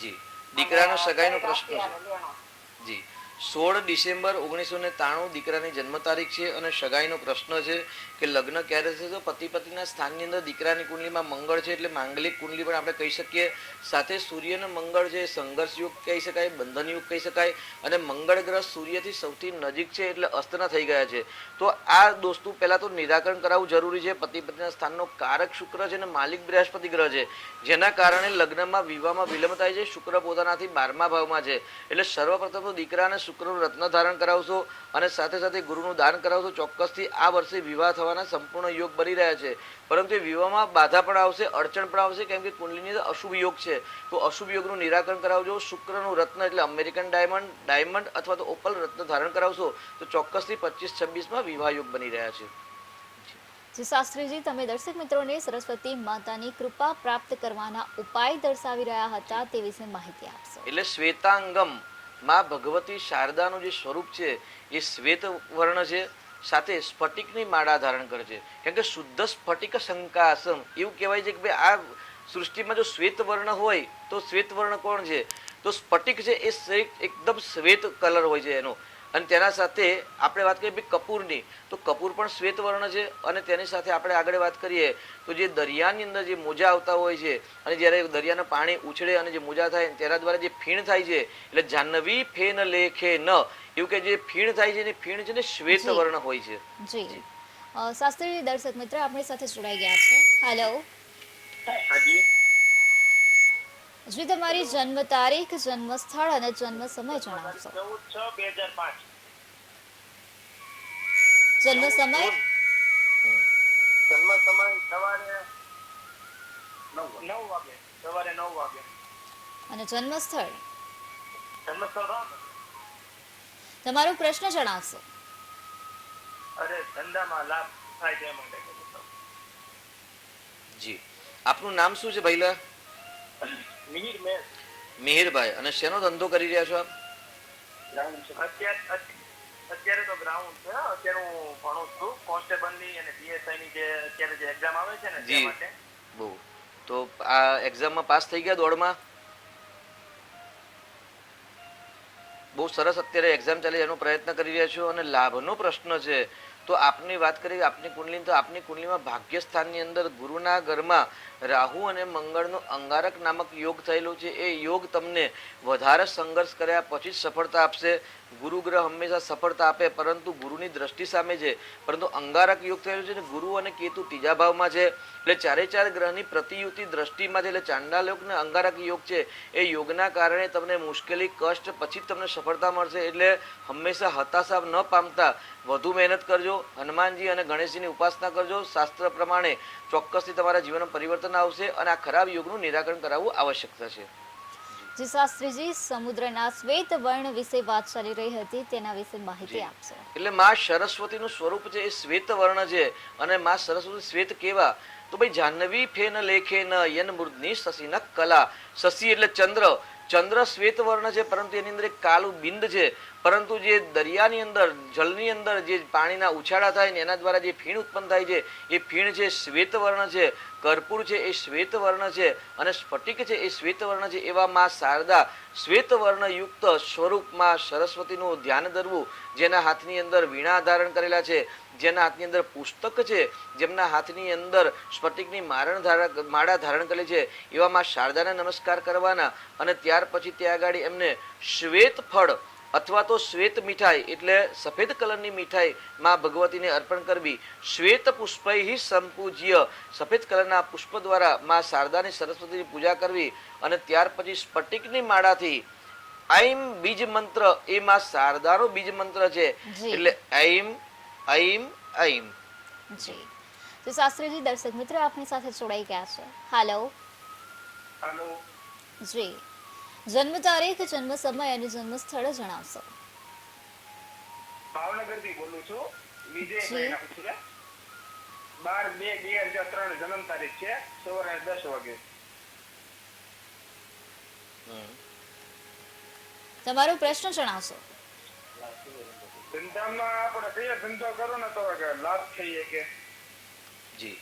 જી દીકરાનો સગાઈનો પ્રશ્ન છે. લેણો. જી 16 ડિસેમ્બર 1993 દીકરાની જન્મ તારીખ છે અને સગાઈનો પ્રશ્ન છે કે લગ્ન ક્યારે થશે. તો પતિ પત્નીના સ્થાનની અંદર દીકરાની કુંડલીમાં મંગળ છે એટલે માંગલિક કુંડલી પણ આપણે કહી શકીએ. સાથે સૂર્ય અને મંગળ છે સંઘર્ષ યુગ કહી શકાય, બંધન યુગ કહી શકાય. અને મંગળ ગ્રહ સૂર્યથી સૌથી નજીક છે એટલે અસ્તના થઈ ગયા છે. તો આ દોસ્તો પહેલા તો નિરાકરણ કરાવવું જરૂરી છે. પતિ પત્નીના સ્થાનનો કારક શુક્ર છે અને માલિક બૃહસ્પતિ ગ્રહ છે, જેના કારણે લગ્નમાં વિવાહમાં વિલંબ થાય છે. શુક્ર પોતાનાથી 12મા ભાવમાં છે એટલે સર્વપ્રથમ તો દીકરાને શુક્રનું રત્ન ધારણ કરાવશો અને સાથે સાથે ગુરુનું દાન કરાવશો. ચોક્કસથી આ વર્ષે વિવાહ થવાના સંપૂર્ણ યોગ બની રહ્યા છે. પરંતુ એ વિવાહમાં બાધા પણ આવશે, અડચણ પણ આવશે, કેમ કે કુંડલીની અંદર અશુભ યોગ છે. તો અશુભ યોગનું નિરાકરણ કરાવજો. શુક્રનું રત્ન એટલે અમેરિકન ડાયમંડ અથવા તો ઓપલ રત્ન ધારણ કરાવશો તો ચોક્કસથી 25-26માં વિવાહ યોગ બની રહ્યા છે. જી શાસ્ત્રીજી, તમે દર્શક મિત્રોને સરસ્વતી માતાની કૃપા પ્રાપ્ત કરવાના ઉપાય દર્શાવી રહ્યા હતા તે વિશે માહિતી આપશો. એટલે શ્વેતાંગમ માં ભગવતી શારદાનું જે સ્વરૂપ છે એ શ્વેત વર્ણ છે. સાથે સ્ફટિકની માળા ધારણ કરે છે, કેમ કે શુદ્ધ સ્ફટિક શંકાસમ એવું કહેવાય છે કે ભાઈ આ સૃષ્ટિમાં જો શ્વેત વર્ણ હોય તો શ્વેત વર્ણ કોણ છે? તો સ્ફટિક છે એ એકદમ શ્વેત કલર હોય છે એનો. અને તેના સાથે આપણે વાત કરીએ કપૂરની, તો કપૂર પણ શ્વેત વર્ણ છે. અને તેની સાથે આપણે આગળ વાત કરીએ તો જે દરિયાની અંદર જે મોજા આવતા હોય છે અને જ્યારે દરિયાનું પાણી ઉછળે અને જે મોજા થાય તેના દ્વારા જે ફીણ થાય છે એટલે જાહ્નવી ફેન લેખે ન એવું કે જે ફીણ થાય છે એની ફીણ છે ને શ્વેત વર્ણ હોય છે. જી શાસ્ત્રીજી, દર્શક મિત્ર આપણી સાથે જોડાઈ ગયા છે. હેલો જી, તમારી જન્મ તારીખ, જન્મ સ્થળ અને જન્મ સમય જણાવશો. 14/6/2005. જન્મ સમય જન્મ સમય સવારે 9 વાગે. સવારે 9 વાગે. અને જન્મ સ્થળ. જન્મ સ્થળ રામનગર. તમારો પ્રશ્ન જણાવશો. અરે ધંધામાં લાભ થાય તે માટે કીધું તો. જી, આપનું નામ શું છે ભાઈલા? મિહિર મેં મિહિરભાઈ. અને શેનો ધંધો કરી રહ્યા છો આપ? અત્યારે તો ગ્રાઉન્ડ છે. અત્યારે હું ભણું છું કોન્સ્ટેબલની અને પીએસઆઈ ની જે અત્યારે જે એક્ઝામ આવે છે ને તે જી. માટે. બહુ તો આ એક્ઝામમાં પાસ થઈ ગયા દોડમાં? બહુ સરસ. અત્યારે એક્ઝામ ચાલે એનો પ્રયત્ન કરી રહ્યા છો અને લાભનો પ્રશ્ન છે. તો આપની વાત કરીએ આપની કુંડલી, તો આપની કુંડલીમાં ભાગ્ય સ્થાનની અંદર ગુરુના ઘરમાં રાહુ અને મંગળનો અંગારક નામક યોગ થયેલો છે. એ યોગ તમને વધારે સંઘર્ષ કર્યા પછી જ સફળતા આપશે. ગુરુ ગ્રહ હંમેશા સફળતા આપે પરંતુ ગુરુની દ્રષ્ટિ સામે છે. પરંતુ અંગારક યોગ થયેલો છે અને ગુરુ અને કેતુ ત્રીજા ભાવમાં છે એટલે ચારે ચાર ગ્રહની પ્રતિયુતિ દ્રષ્ટિમાં છે. એટલે ચાંડાલ યોગ ને અંગારક યોગ છે એ યોગના કારણે તમને મુશ્કેલી કષ્ટ પછી જ તમને સફળતા મળશે. એટલે હંમેશા હતાશા ન પામતા વધુ મહેનત કરજો. હનુમાનજી અને ગણેશજીની ઉપાસના કરજો. શાસ્ત્ર પ્રમાણે ચોક્કસથી તમારા જીવનમાં પરિવર્તન આવશે અને આ ખરાબ યોગનું નિરાકરણ કરાવવું આવશ્યકતા છે. જી શાસ્ત્રીજી, સમુદ્રના શ્વેત વર્ણ વિશે વાત ચાલી રહી હતી, તેના વિશે માહિતી આપશો. એટલે માં સરસ્વતીનું સ્વરૂપ છે એ શ્વેત વર્ણ છે. અને માં સરસ્વતી શ્વેત કેવા? તો ભાઈ જાહ્નવી ફેન લેખે ન યન મૃદની શશી ન કલા. શશી એટલે ચંદ્ર. ચંદ્ર શ્વેત વર્ણ છે પરંતુ એની અંદર એક કાળું બિંદ છે. પરંતુ જે દરિયાની અંદર જળની અંદર જે પાણીના ઉછાળા થાય ને એના દ્વારા જે ફીણ ઉત્પન્ન થાય છે એ ફીણ છે શ્વેત વર્ણ છે. કર્પૂર છે એ શ્વેત વર્ણ છે અને સ્ફટિક છે એ શ્વેત વર્ણ છે. એવા માં શારદા શ્વેત વર્ણ યુક્ત સ્વરૂપમાં સરસ્વતીનું ધ્યાન ધરવું, જેના હાથની અંદર વીણા ધારણ કરેલા છે, જેના હાથની અંદર પુસ્તક છે, જેમના હાથની અંદર સ્ફટિકની માળા ધારણ કરેલી છે, એવા માં શારદાને નમસ્કાર કરવાના. અને ત્યાર પછી ત્યાં આગળ એમને શ્વેત ફળ અથવા તો શ્વેત મીઠાઈ એટલે સફેદ કલરની મીઠાઈ માં ભગવતીને અર્પણ કરવી. શ્વેત પુષ્પૈ સંપૂજ્ય, સફેદ કલરના પુષ્પ દ્વારા માં શારદાની સરસ્વતીની પૂજા કરવી. અને ત્યાર પછી સ્ફટિકની માળાથી ઐમ બીજ મંત્ર, એ માં શારદાનો બીજ મંત્ર છે એટલે ઐમ ઐમ ઐમ. જી, તો શાસ્ત્રીજી, દર્શક મિત્રો આપણી સાથે જોડાઈ ગયા છે. હેલો હાલો. જી, જન્મ તારીખ, જન્મ સમય અને જન્મ સ્થળ જણાવશો. ભાવનગર થી બોલું છું. વિજયભાઈ નામ છે. 12/2/2003 જન્મ તારીખ છે. સવારે 10 વાગે. તમારો પ્રશ્ન જણાવશો. ધંધામાં આપણે કયો ધંધો કરો ને તો લાભ થઈ શકે? જી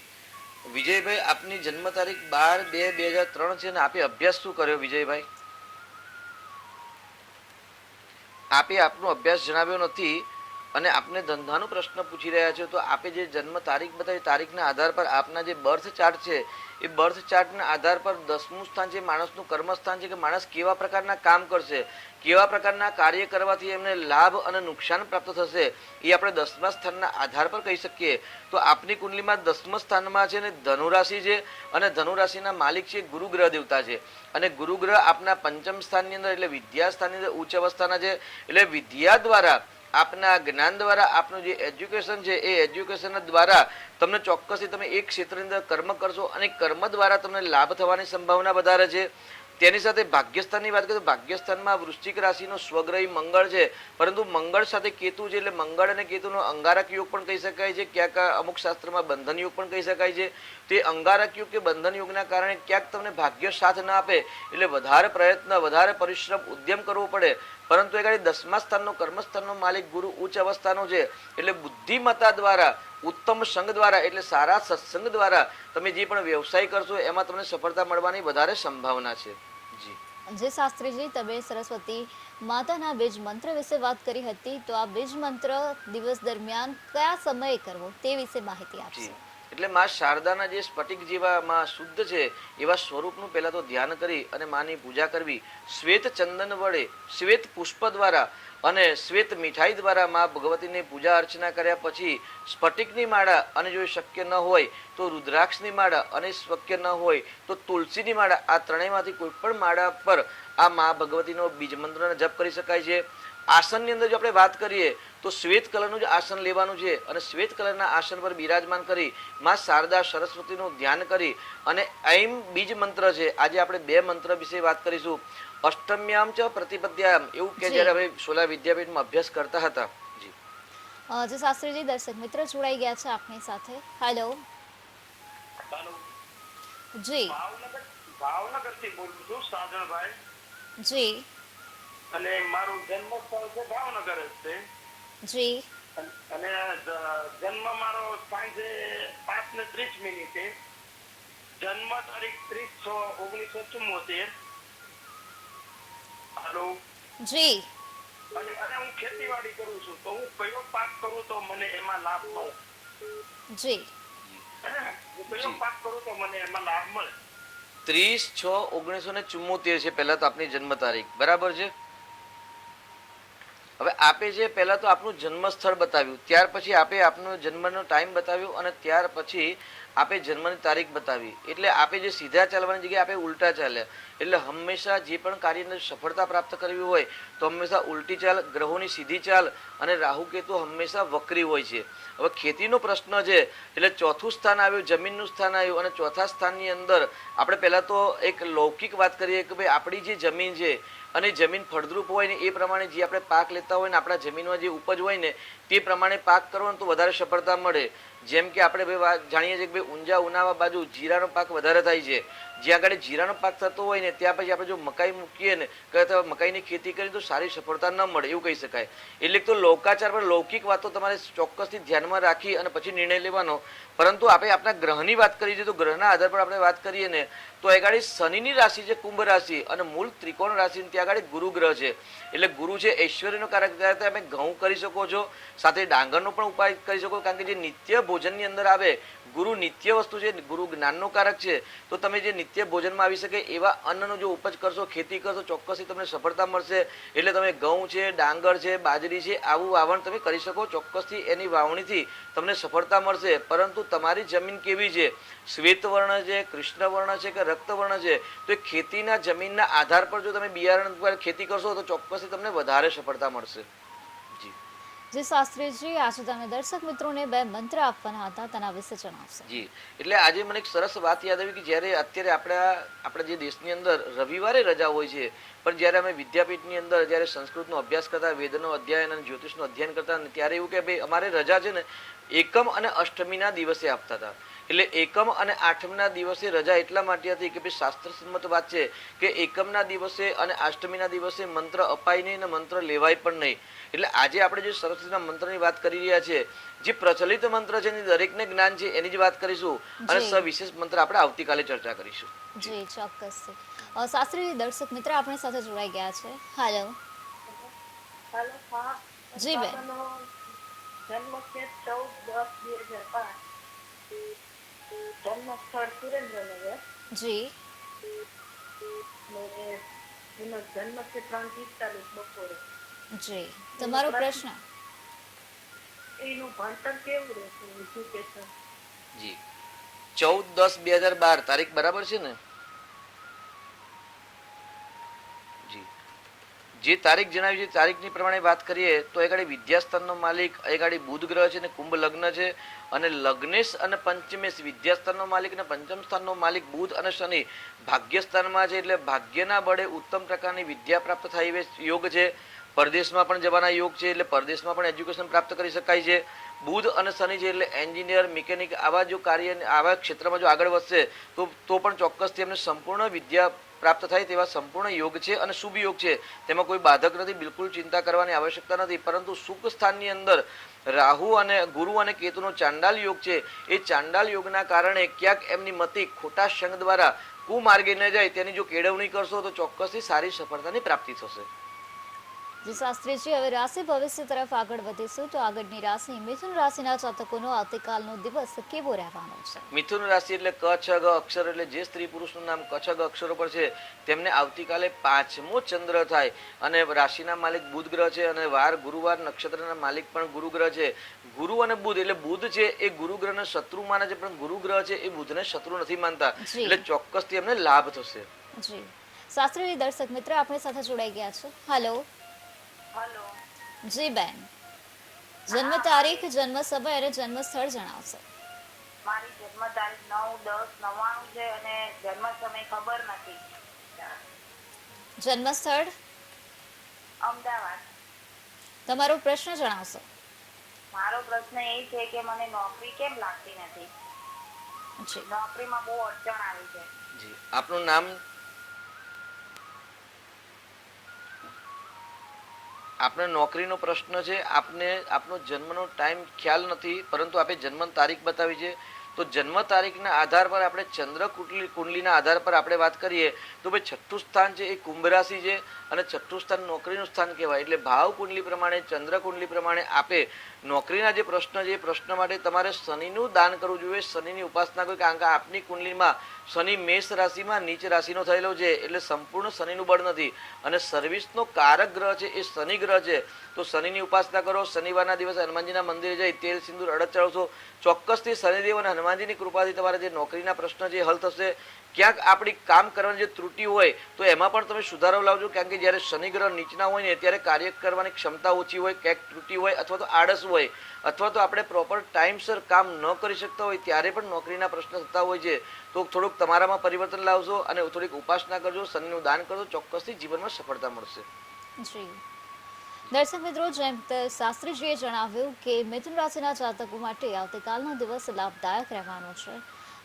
વિજયભાઈ, આપની જન્મ તારીખ 12/2/2003 છે અને આપે અભ્યાસ શું કર્યો વિજયભાઈ? આપે આપનો અભ્યાસ જણાવ્યો નથી અને આપને ધંધાનો પ્રશ્ન પૂછી રહ્યા છો, તો આપે જે જન્મ તારીખ બતાવી તારીખના આધાર પર આપના જે બર્થ ચાર્ટ છે એ બર્થ ચાર્ટના આધાર પર 10મું સ્થાન છે માણસનું કર્મસ્થાન છે, કે માણસ કેવા પ્રકારના કામ કરશે, કેવા પ્રકારના કાર્ય કરવાથી એમને લાભ અને નુકસાન પ્રાપ્ત થશે, એ આપણે 10મા સ્થાનના આધાર પર કહી શકીએ. તો આપની કુંડલીમાં 10મા સ્થાનમાં છે ને ધનુ રાશિ છે, અને ધનુ રાશિના માલિક છે ગુરુ ગ્રહ દેવતા છે, અને ગુરુ ગ્રહ આપના પંચમ સ્થાનની અંદર એટલે વિદ્યા સ્થાનની અંદર ઉચ્ચ અવસ્થાના છે. એટલે વિદ્યા દ્વારા આપના જ્ઞાન દ્વારા આપનું જે એજ્યુકેશન છે એ એજ્યુકેશન દ્વારા તમને ચોક્કસથી તમે એક ક્ષેત્રની અંદર કર્મ કરશો અને કર્મ દ્વારા તમને લાભ થવાની સંભાવના વધારે છે. તેની સાથે ભાગ્યસ્થાનની વાત કરીએ તો ભાગ્યસ્થાનમાં વૃશ્ચિક રાશિનો સ્વગ્રહી મંગળ છે, પરંતુ મંગળ સાથે કેતુ છે, એટલે મંગળ અને કેતુનો અંગારક યોગ પણ કહી શકાય છે, ક્યાંક અમુક શાસ્ત્રમાં બંધન યોગ પણ કહી શકાય છે. તે અંગારક યોગ કે બંધન યોગના કારણે ક્યાંક તમને ભાગ્ય સાથ ના આપે, એટલે વધારે પ્રયત્ન, વધારે પરિશ્રમ, ઉદ્યમ કરવો પડે. પરંતુ એ 10મા સ્થાનનો કર્મસ્થાનનો માલિક ગુરુ ઉચ્ચ અવસ્થાનો છે, એટલે બુદ્ધિમત્તા દ્વારા, ઉત્તમ સંગ દ્વારા, એટલે સારા સત્સંગ દ્વારા તમે જે પણ વ્યવસાય કરશો એમાં તમને સફળતા મળવાની વધારે સંભાવના છે. જી જે શાસ્ત્રીજી, તમે સરસ્વતી માતાના બીજ મંત્ર વિશે વાત કરી હતી, તો આ બીજ મંત્ર દિવસ દરમિયાન કયા સમયે કરવો તે વિશે માહિતી આપશો. જી એટલે માં શારદાના જે સ્ફટિક જેવા માં શુદ્ધ છે એવા સ્વરૂપનું પહેલા તો ધ્યાન કરી અને માની પૂજા કરવી. શ્વેત ચંદન વડે, શ્વેત પુષ્પ દ્વારા અને શ્વેત મીઠાઈ દ્વારા માં ભગવતીની પૂજા અર્ચના કર્યા પછી સ્ફટિકની માળા, અને જો શક્ય ન હોય તો રુદ્રાક્ષની માળા, અને શક્ય ન હોય તો તુલસીની માળા, આ ત્રણેયમાંથી કોઈ પણ માળા પર આ માં ભગવતીનો બીજ મંત્રનો જપ કરી શકાય છે. આસનની અંદર જો આપણે વાત કરીએ તો શ્વેત કલરનું જ આસન લેવાનું છે, અને શ્વેત કલરના આસન પર બિરાજમાન કરી માં શારદા સરસ્વતીનું ધ્યાન કરી અને ઐમ બીજ મંત્ર છે. આજે આપણે 2 મંત્ર વિશે વાત કરીશું. અષ્ટમ્યામ ચ પ્રતિપદ્યામ, એવું કે જ્યારે હવે સોલા વિદ્યાપીઠમાં અભ્યાસ કરતા હતા. જી જે શાસ્ત્રીજી, દર્શક મિત્ર જોડાઈ ગયા છે આપની સાથે. હેલો. જી ભાવનગરથી બોલું છું, સાજણભાઈ. જી અને મારું જન્મ સ્થળ છે ભાવનગર જ છે. જી અને જન્મ મારો સાંજે 5:30 જન્મ તારીખ 30/6/1974. હાલો. જી અને હું ખેતીવાડી કરું છું, તો હું કયો પાક કરું તો મને એમાં લાભ મળે? જી હું કયો પાક કરું તો મને એમાં લાભ મળે? 30/6/1974 છે પહેલા તો આપની જન્મ તારીખ, બરાબર છે. હવે આપે જે પહેલા તો આપનું જન્મ સ્થળ બતાવ્યું, ત્યાર પછી આપે આપનો જન્મનો ટાઈમ બતાવ્યો, અને ત્યાર પછી આપે જન્મની તારીખ બતાવી. એટલે આપે જે સીધા ચાલવાની જગ્યાએ આપે ઉલટા ચાલ્યા. એટલે હંમેશા જે પણ કાર્યની સફળતા પ્રાપ્ત કરવી હોય તો હંમેશા ઉલટી ચાલ, ગ્રહોની સીધી ચાલ, અને રાહુ કેતુ હંમેશા વક્રી હોય છે. હવે ખેતીનો પ્રશ્ન છે, એટલે 4થું સ્થાન આવ્યું, જમીનનું સ્થાન આવ્યું, અને 4થા સ્થાનની અંદર આપણે પહેલા તો એક લૌકિક વાત કરીએ કે ભાઈ આપણી જે જમીન છે અને જમીન ફળદ્રુપ હોય ને એ પ્રમાણે જે આપણે પાક લેતા હોય ને આપણા જમીનમાં જે ઉપજ હોય ને તે પ્રમાણે પાક કરવાનો તો વધારે સફળતા મળે. જેમ કે આપણે જાણીએ છીએ કે ભાઈ ઊંઝા ઉનાવા બાજુ જીરાનો પાક વધારે થાય છે. જ્યાં આગળ જીરાનો પાક થતો હોય ને ત્યાં પછી આપણે જો મકાઈ મૂકીએ ને કે મકાઈની ખેતી કરીએ તો સારી સફળતા ન મળે, એવું કહી શકાય. એટલે તો લૌકાચાર પર લૌકિક વાતો તમારે ચોક્કસથી ધ્યાનમાં રાખી અને પછી નિર્ણય લેવાનો. પરંતુ આપણે આપણા ગ્રહની વાત કરી છે, તો ગ્રહના આધાર પર આપણે વાત કરીએ ને તો આગળ શનિની રાશિ છે કુંભ રાશિ, અને મૂળ ત્રિકોણ રાશિ, ત્યાં આગળ ગુરુ ગ્રહ છે. એટલે ગુરુ છે ઐશ્વર્યનો કારક. તમે ઘઉં કરી શકો છો, સાથે ડાંગરનો પણ ઉપાય કરી શકો, કારણ કે જે નિત્ય ભોજનની અંદર આવે, ગુરુ નિત્ય વસ્તુ છે, ગુરુ જ્ઞાનનો કારક છે. તો તમે જે નિત્ય ભોજનમાં આવી શકે એવા અન્નનો જો ઉપજ કરશો, ખેતી કરશો, ચોક્કસથી તમને સફળતા મળશે. એટલે તમે ઘઉં છે, ડાંગર છે, બાજરી છે, આવું વાવણ તમે કરી શકો, ચોક્કસથી એની વાવણીથી તમને સફળતા મળશે. પરંતુ તમારી જમીન કેવી છે, શ્વેત વર્ણ છે, કૃષ્ણ વર્ણ છે કે રક્ત વર્ણ છે, તો એ ખેતીના જમીનના આધાર પર જો તમે બિયારણ પર ખેતી કરશો તો ચોક્કસથી તમને વધારે સફળતા મળશે. જી જે શાસ્ત્રીજી, આજે તમે દર્શક મિત્રોને 2 મંત્ર આપવાના હતા, તેના વિશે જણાવશો. જી એટલે આજે મને એક સરસ વાત યાદ આવી કે જ્યારે અત્યારે આપણા જે દેશની અંદર રવિવારે રજા હોય છે, પણ જ્યારે અમે વિદ્યાપીઠની અંદર જ્યારે સંસ્કૃતનો અભ્યાસ કરતા, વેદનો અધ્યયન અને જ્યોતિષનો અધ્યયન કરતા, ત્યારે એવું કે ભાઈ અમારે રજા છે ને એકમ અને અષ્ટમીના દિવસે આપતા હતા. એટલે એકમ અને આઠમના દિવસે રજા એટલા માટે હતી કે ભાઈ શાસ્ત્ર સંમત વાત છે કે એકમના દિવસે અને અષ્ટમીના દિવસે મંત્ર અપાય નહીં અને મંત્ર લેવાય પણ નહીં. એટલે આજે આપણે જે સરસ્વતીના મંત્રની વાત કરી રહ્યા છીએ, જે પ્રચલિત મંત્ર છે એની દરેકને જ્ઞાન છે એની જ વાત કરીશું, અને સવિશેષ મંત્ર આપણે આવતીકાલે ચર્ચા કરીશું. જી ચોક્કસ. શાસ્ત્રી, દર્શક મિત્ર આપણી સાથે જોડાઈ ગયા છે. હેલો. હાલો, હા. જી બેન. બાબાનો જન્મ છે 14/10/2005. જન્મ સ્થળ સુરેન્દ્રનગર. જી ને એનો જન્મ છે 3:45 બપોરે. જી તમારો પ્રશ્ન. એનું ભણતર કેવું રહેશે, એજ્યુકેશન? જી 14/10/2012 તારીખ બરાબર છે ને? જી જે તારીખ જણાવી છે તારીખની પ્રમાણે વાત કરીએ તો એગાડી વિદ્યાસ્થાનનો માલિક એગાડી બુધ ગ્રહ છે અને કુંભ લગ્ન છે, અને લગ્નેશ અને પંચમેશ વિદ્યાસ્થાનનો માલિક અને પંચમ સ્થાનનો માલિક બુધ અને શનિ ભાગ્યસ્થાનમાં છે, એટલે ભાગ્યના બળે ઉત્તમ પ્રકારની વિદ્યા પ્રાપ્ત થાય એવો યોગ છે. પરદેશમાં પણ જવાના યોગ છે, એટલે પરદેશમાં પણ એજ્યુકેશન પ્રાપ્ત કરી શકાય છે. બુધ અને શનિ છે એટલે એન્જિનિયર, મિકેનિક આવા જો કાર્ય આવા ક્ષેત્રમાં જો આગળ વધશે તો પણ ચોક્કસથી એમને સંપૂર્ણ વિદ્યા પ્રાપ્ત થાય તેવા સંપૂર્ણ યોગ છે અને શુભ યોગ છે. તેમાં કોઈ બાધક નથી, બિલકુલ ચિંતા કરવાની આવશ્યકતા નથી. પરંતુ સુખ સ્થાનની અંદર રાહુ અને ગુરુ અને કેતુનો ચાંડાલ યોગ છે. એ ચાંડાલ યોગના કારણે ક્યાંક એમની મતિ ખોટા સંગ દ્વારા કુમાર્ગે ન જાય તેની જો કેળવણી કરશો તો ચોક્કસથી સારી સફળતાની પ્રાપ્તિ થશે. જી શાસ્ત્રીજી, હવે રાશિ ભવિષ્ય તરફ આગળ વધીશું તો આગળની રાશિ મિથુન રાશિના જાતકોનો આવતીકાલનો દિવસ કેવો રહેવાનો છે? મિથુન રાશિ એટલે ક છ ગ અક્ષર, એટલે જે સ્ત્રી પુરુષનું નામ ક છ ગ અક્ષરો પર છે તેમને આવતીકાલે 5મો ચંદ્ર થાય, અને રાશિના માલિક બુધ ગ્રહ છે, અને વાર ગુરુવાર, નક્ષત્રના માલિક પણ ગુરુ ગ્રહ છે. ગુરુ અને બુધ એટલે બુધ છે એ ગુરુ ગ્રહને શત્રુ માને છે, પણ ગુરુ ગ્રહ છે એ બુધને શત્રુ નથી માનતા, એટલે ચોક્કસથી એમને લાભ થશે. જી શાસ્ત્રીજી, દર્શક મિત્ર આપણી સાથે જોડાઈ ગયા છે. હેલો. હલો. જી બેન, જન્મ તારીખ, જન્મ સમય અને જન્મ સ્થળ જણાવશો? મારી જન્મ તારીખ 9/10/99 છે અને જન્મ સમય ખબર નથી. જન્મ સ્થળ? અમદાવાદ. તમારો પ્રશ્ન જણાવશો? મારો પ્રશ્ન એ છે કે મને નોકરી કેમ લાગતી નથી? જી નોકરીમાં બહુ અડચણ આવી છે. જી આપનું નામ? આપને નોકરીનો પ્રશ્ન છે, આપને આપનો જન્મનો ટાઈમ ખ્યાલ નથી, પરંતુ આપે જન્મ તારીખ બતાવી છે. તો જન્મ તારીખના આધાર પર આપણે ચંદ્ર કુંડલીના આધાર પર આપણે વાત કરીએ તો ભાઈ છઠ્ઠું સ્થાન છે એ કુંભ રાશિ છે, અને છઠ્ઠું સ્થાન નોકરીનું સ્થાન કહેવાય. એટલે ભાવ કુંડલી પ્રમાણે, ચંદ્ર કુંડલી પ્રમાણે આપે નોકરીના જે પ્રશ્ન છે એ પ્રશ્ન માટે તમારે શનિનું દાન કરવું જોઈએ, શનિની ઉપાસના કરવી. કારણ કે આપની કુંડલીમાં શનિ મેષ રાશિમાં નીચ રાશિનો થયેલો છે, એટલે સંપૂર્ણ શનિનું બળ નથી, અને સર્વિસનો કારક ગ્રહ છે એ શનિ ગ્રહ છે. તો શનિની ઉપાસના કરો. શનિવારના દિવસે હનુમાનજીના મંદિરે જઈ તેલ સિંદૂર અડદ ચડાવશો. ચોક્કસથી શનિદેવ અને હનુમાનજીની કૃપાથી તમારે જે નોકરીના પ્રશ્ન છે એ હલ થશે. ક્યાંક આપણી કામ કરવાની જે ત્રુટિ હોય તો એમાં પણ તમે સુધારો લાવજો, કારણ કે જ્યારે શનિ ગ્રહ નીચના હોય ને ત્યારે કાર્ય કરવાની ક્ષમતા ઓછી હોય, ક્યાંક ત્રુટિ હોય, અથવા તો આળસ હોય, અથવા તો આપણે પ્રોપર ટાઈમસર કામ ન કરી શકતા હોય ત્યારે પણ નોકરીના પ્રશ્ન થતા હોય છે. તો થોડુંક તમારામાં પરિવર્તન લાવશો અને થોડીક ઉપાસના કરજો, શનિનું દાન કરજો, ચોક્કસથી જીવનમાં સફળતા મળશે. જી દર્શક મિત્રો, જેમ શાસ્ત્રીજીએ જણાવ્યું કે મિથુન રાશિના જાતકો માટે આવતીકાલનો દિવસ લાભદાયક રહેવાનો છે.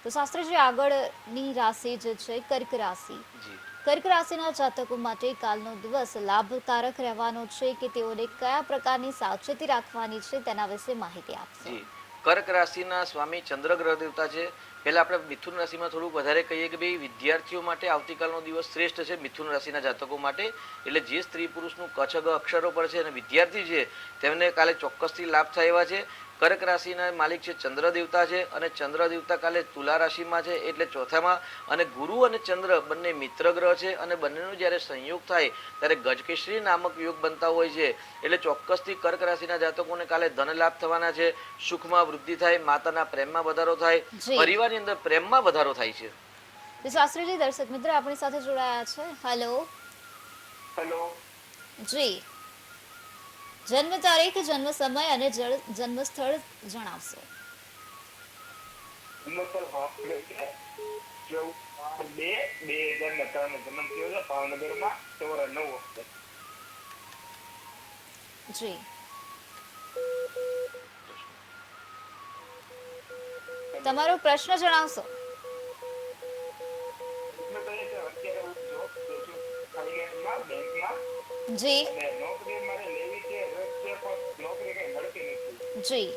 તો શાસ્ત્રીજી, આગળની રાશિ જે છે કર્ક રાશિ, કર્ક રાશિના જાતકો માટે કાલનો દિવસ લાભકારક રહેવાનો છે કે તેઓને કયા પ્રકારની સાવચેતી રાખવાની છે તેના વિશે માહિતી આપશો? કર્ક રાશિના સ્વામી ચંદ્ર ગ્રહ દેવતા છે. પહેલા આપણે મિથુન રાશિમાં થોડુંક વધારે કહીએ કે ભાઈ વિદ્યાર્થીઓ માટે આવતીકાલનો દિવસ શ્રેષ્ઠ છે. મિથુન રાશિના જાતકો માટે એટલે જે સ્ત્રી પુરુષનું ક છ ગ અક્ષરો પર છે અને વિદ્યાર્થી છે તેમને કાલે ચોક્કસથી લાભ થાય એવા છે. કર્ક રાશિના માલિક છે ચંદ્ર દેવતા છે, અને ચંદ્ર દેવતા કાલે તુલા રાશિમાં છે એટલે ચોથામાં, અને ગુરુ અને ચંદ્ર બંને મિત્ર ગ્રહ છે, અને બંનેનો જ્યારે સંયોગ થાય ત્યારે ગજકેશરી નામક યોગ બનતા હોય છે. એટલે ચોક્કસથી કર્ક રાશિના જાતકોને કાલે ધન લાભ થવાના છે, સુખમાં વૃદ્ધિ થાય, માતાના પ્રેમમાં વધારો થાય, પરિવારની અંદર પ્રેમમાં વધારો થાય છે. શાસ્ત્રીજી, દર્શક મિત્ર આપણી સાથે જોડાયા છે. હેલો. હેલો. જી જન્મ તારીખ, જન્મ સમય અને જન્મ સ્થળ જણાવશો? જી તમારો પ્રશ્ન જણાવશો? જી જી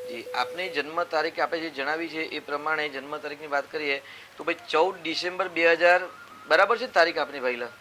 જી આપની જન્મ તારીખ આપણે જે જણાવી છે એ પ્રમાણે જન્મ તારીખની વાત કરીએ તો ભાઈ 14 ડિસેમ્બર 2000 બરાબર છે તારીખ આપની ભાઈલા?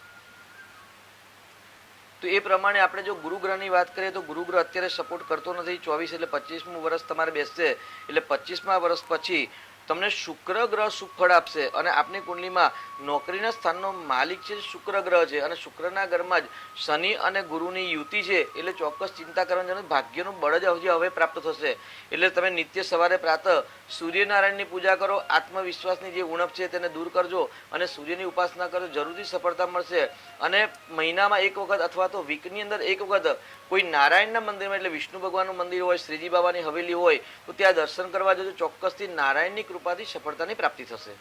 તો એ પ્રમાણે આપણે જો ગુરુગ્રહની વાત કરીએ તો ગુરુગ્રહ અત્યારે સપોર્ટ કરતો નથી. 24 એટલે 25મું વર્ષ તમારે બેસશે એટલે 25મા વર્ષ પછી તમને શુક્ર ગ્રહ શુભ ફળ આપશે. અને આપની કુંડલીમાં નોકરીના સ્થાનનો માલિક છે શુક્ર ગ્રહ છે અને શુક્રના ઘરમાં જ શનિ અને ગુરુની યુતિ છે. એટલે ચોક્કસ ચિંતા કરવાની જરૂર, ભાગ્યનું બળ જ હવે પ્રાપ્ત થશે. એટલે તમે નિત્ય સવારે પ્રાતઃ સૂર્યનારાયણની પૂજા કરો, આત્મવિશ્વાસની જે ઉણપ છે તેને દૂર કરજો અને સૂર્યની ઉપાસના કરજો, જરૂરથી સફળતા મળશે. અને મહિનામાં એક વખત અથવા તો વીકની અંદર એક વખત કોઈ નારાયણના મંદિરમાં, એટલે વિષ્ણુ ભગવાનનું મંદિર હોય, શ્રીજી બાબાની હવેલી હોય તો ત્યાં દર્શન કરવા જજો. ચોક્કસથી નારાયણની કૃપાથી સફળતાની પ્રાપ્તિ થશે.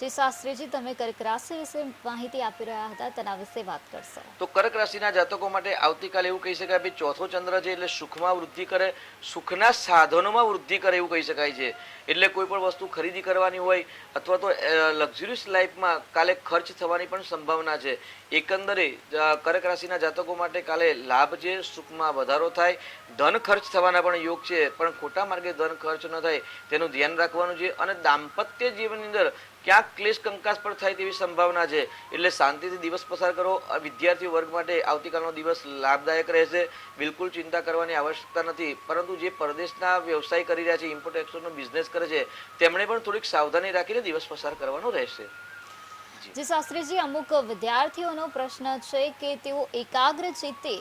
જે શાસ્ત્રીજી તમે કર્ક રાશિ વિશે માહિતી આપી રહ્યા હતા તેના વિશે વાત કરશો. તો કર્ક રાશિના જાતકો માટે આવતીકાલે એવું કહી શકાય કે ચોથો ચંદ્ર છે એટલે સુખમાં વૃદ્ધિ કરે, સુખના સાધનોમાં વૃદ્ધિ કરે એવું કહી શકાય છે. એટલે કોઈ પણ વસ્તુ ખરીદી કરવાની હોય અથવા તો લક્ઝરિયસ લાઈફમાં કાલે ખર્ચ થવાની પણ સંભાવના છે. એકંદરે કર્ક રાશિના જાતકો માટે કાલે લાભ છે, સુખમાં વધારો થાય, ધન ખર્ચ થવાના પણ યોગ છે, પણ ખોટા માર્ગે ધન ખર્ચ ન થાય તેનું ધ્યાન રાખવાનું છે. અને દાંપત્ય જીવનની અંદર ક્યાંક ક્લેશ કંકાસ પણ થાય તેવી સંભાવના છે. એટલે શાંતિથી દિવસ પસાર કરો. વિદ્યાર્થી વર્ગ માટે આવતીકાલનો દિવસ લાભદાયક રહેશે. બિલકુલ ચિંતા કરવાની આવશ્યકતા નથી. પરંતુ જે પરદેશના વ્યવસાય કરી રહ્યા છે, ઇમ્પોર્ટ એક્સપોર્ટનો બિઝનેસ કરે છે, તેમણે પણ થોડીક સાવધાની રાખીને દિવસ પસાર કરવાનો રહેશે. જે શાસ્ત્રીજી અમુક વિદ્યાર્થીઓનો પ્રશ્ન છે કે તેઓ એકાગ્ર ચિત્તે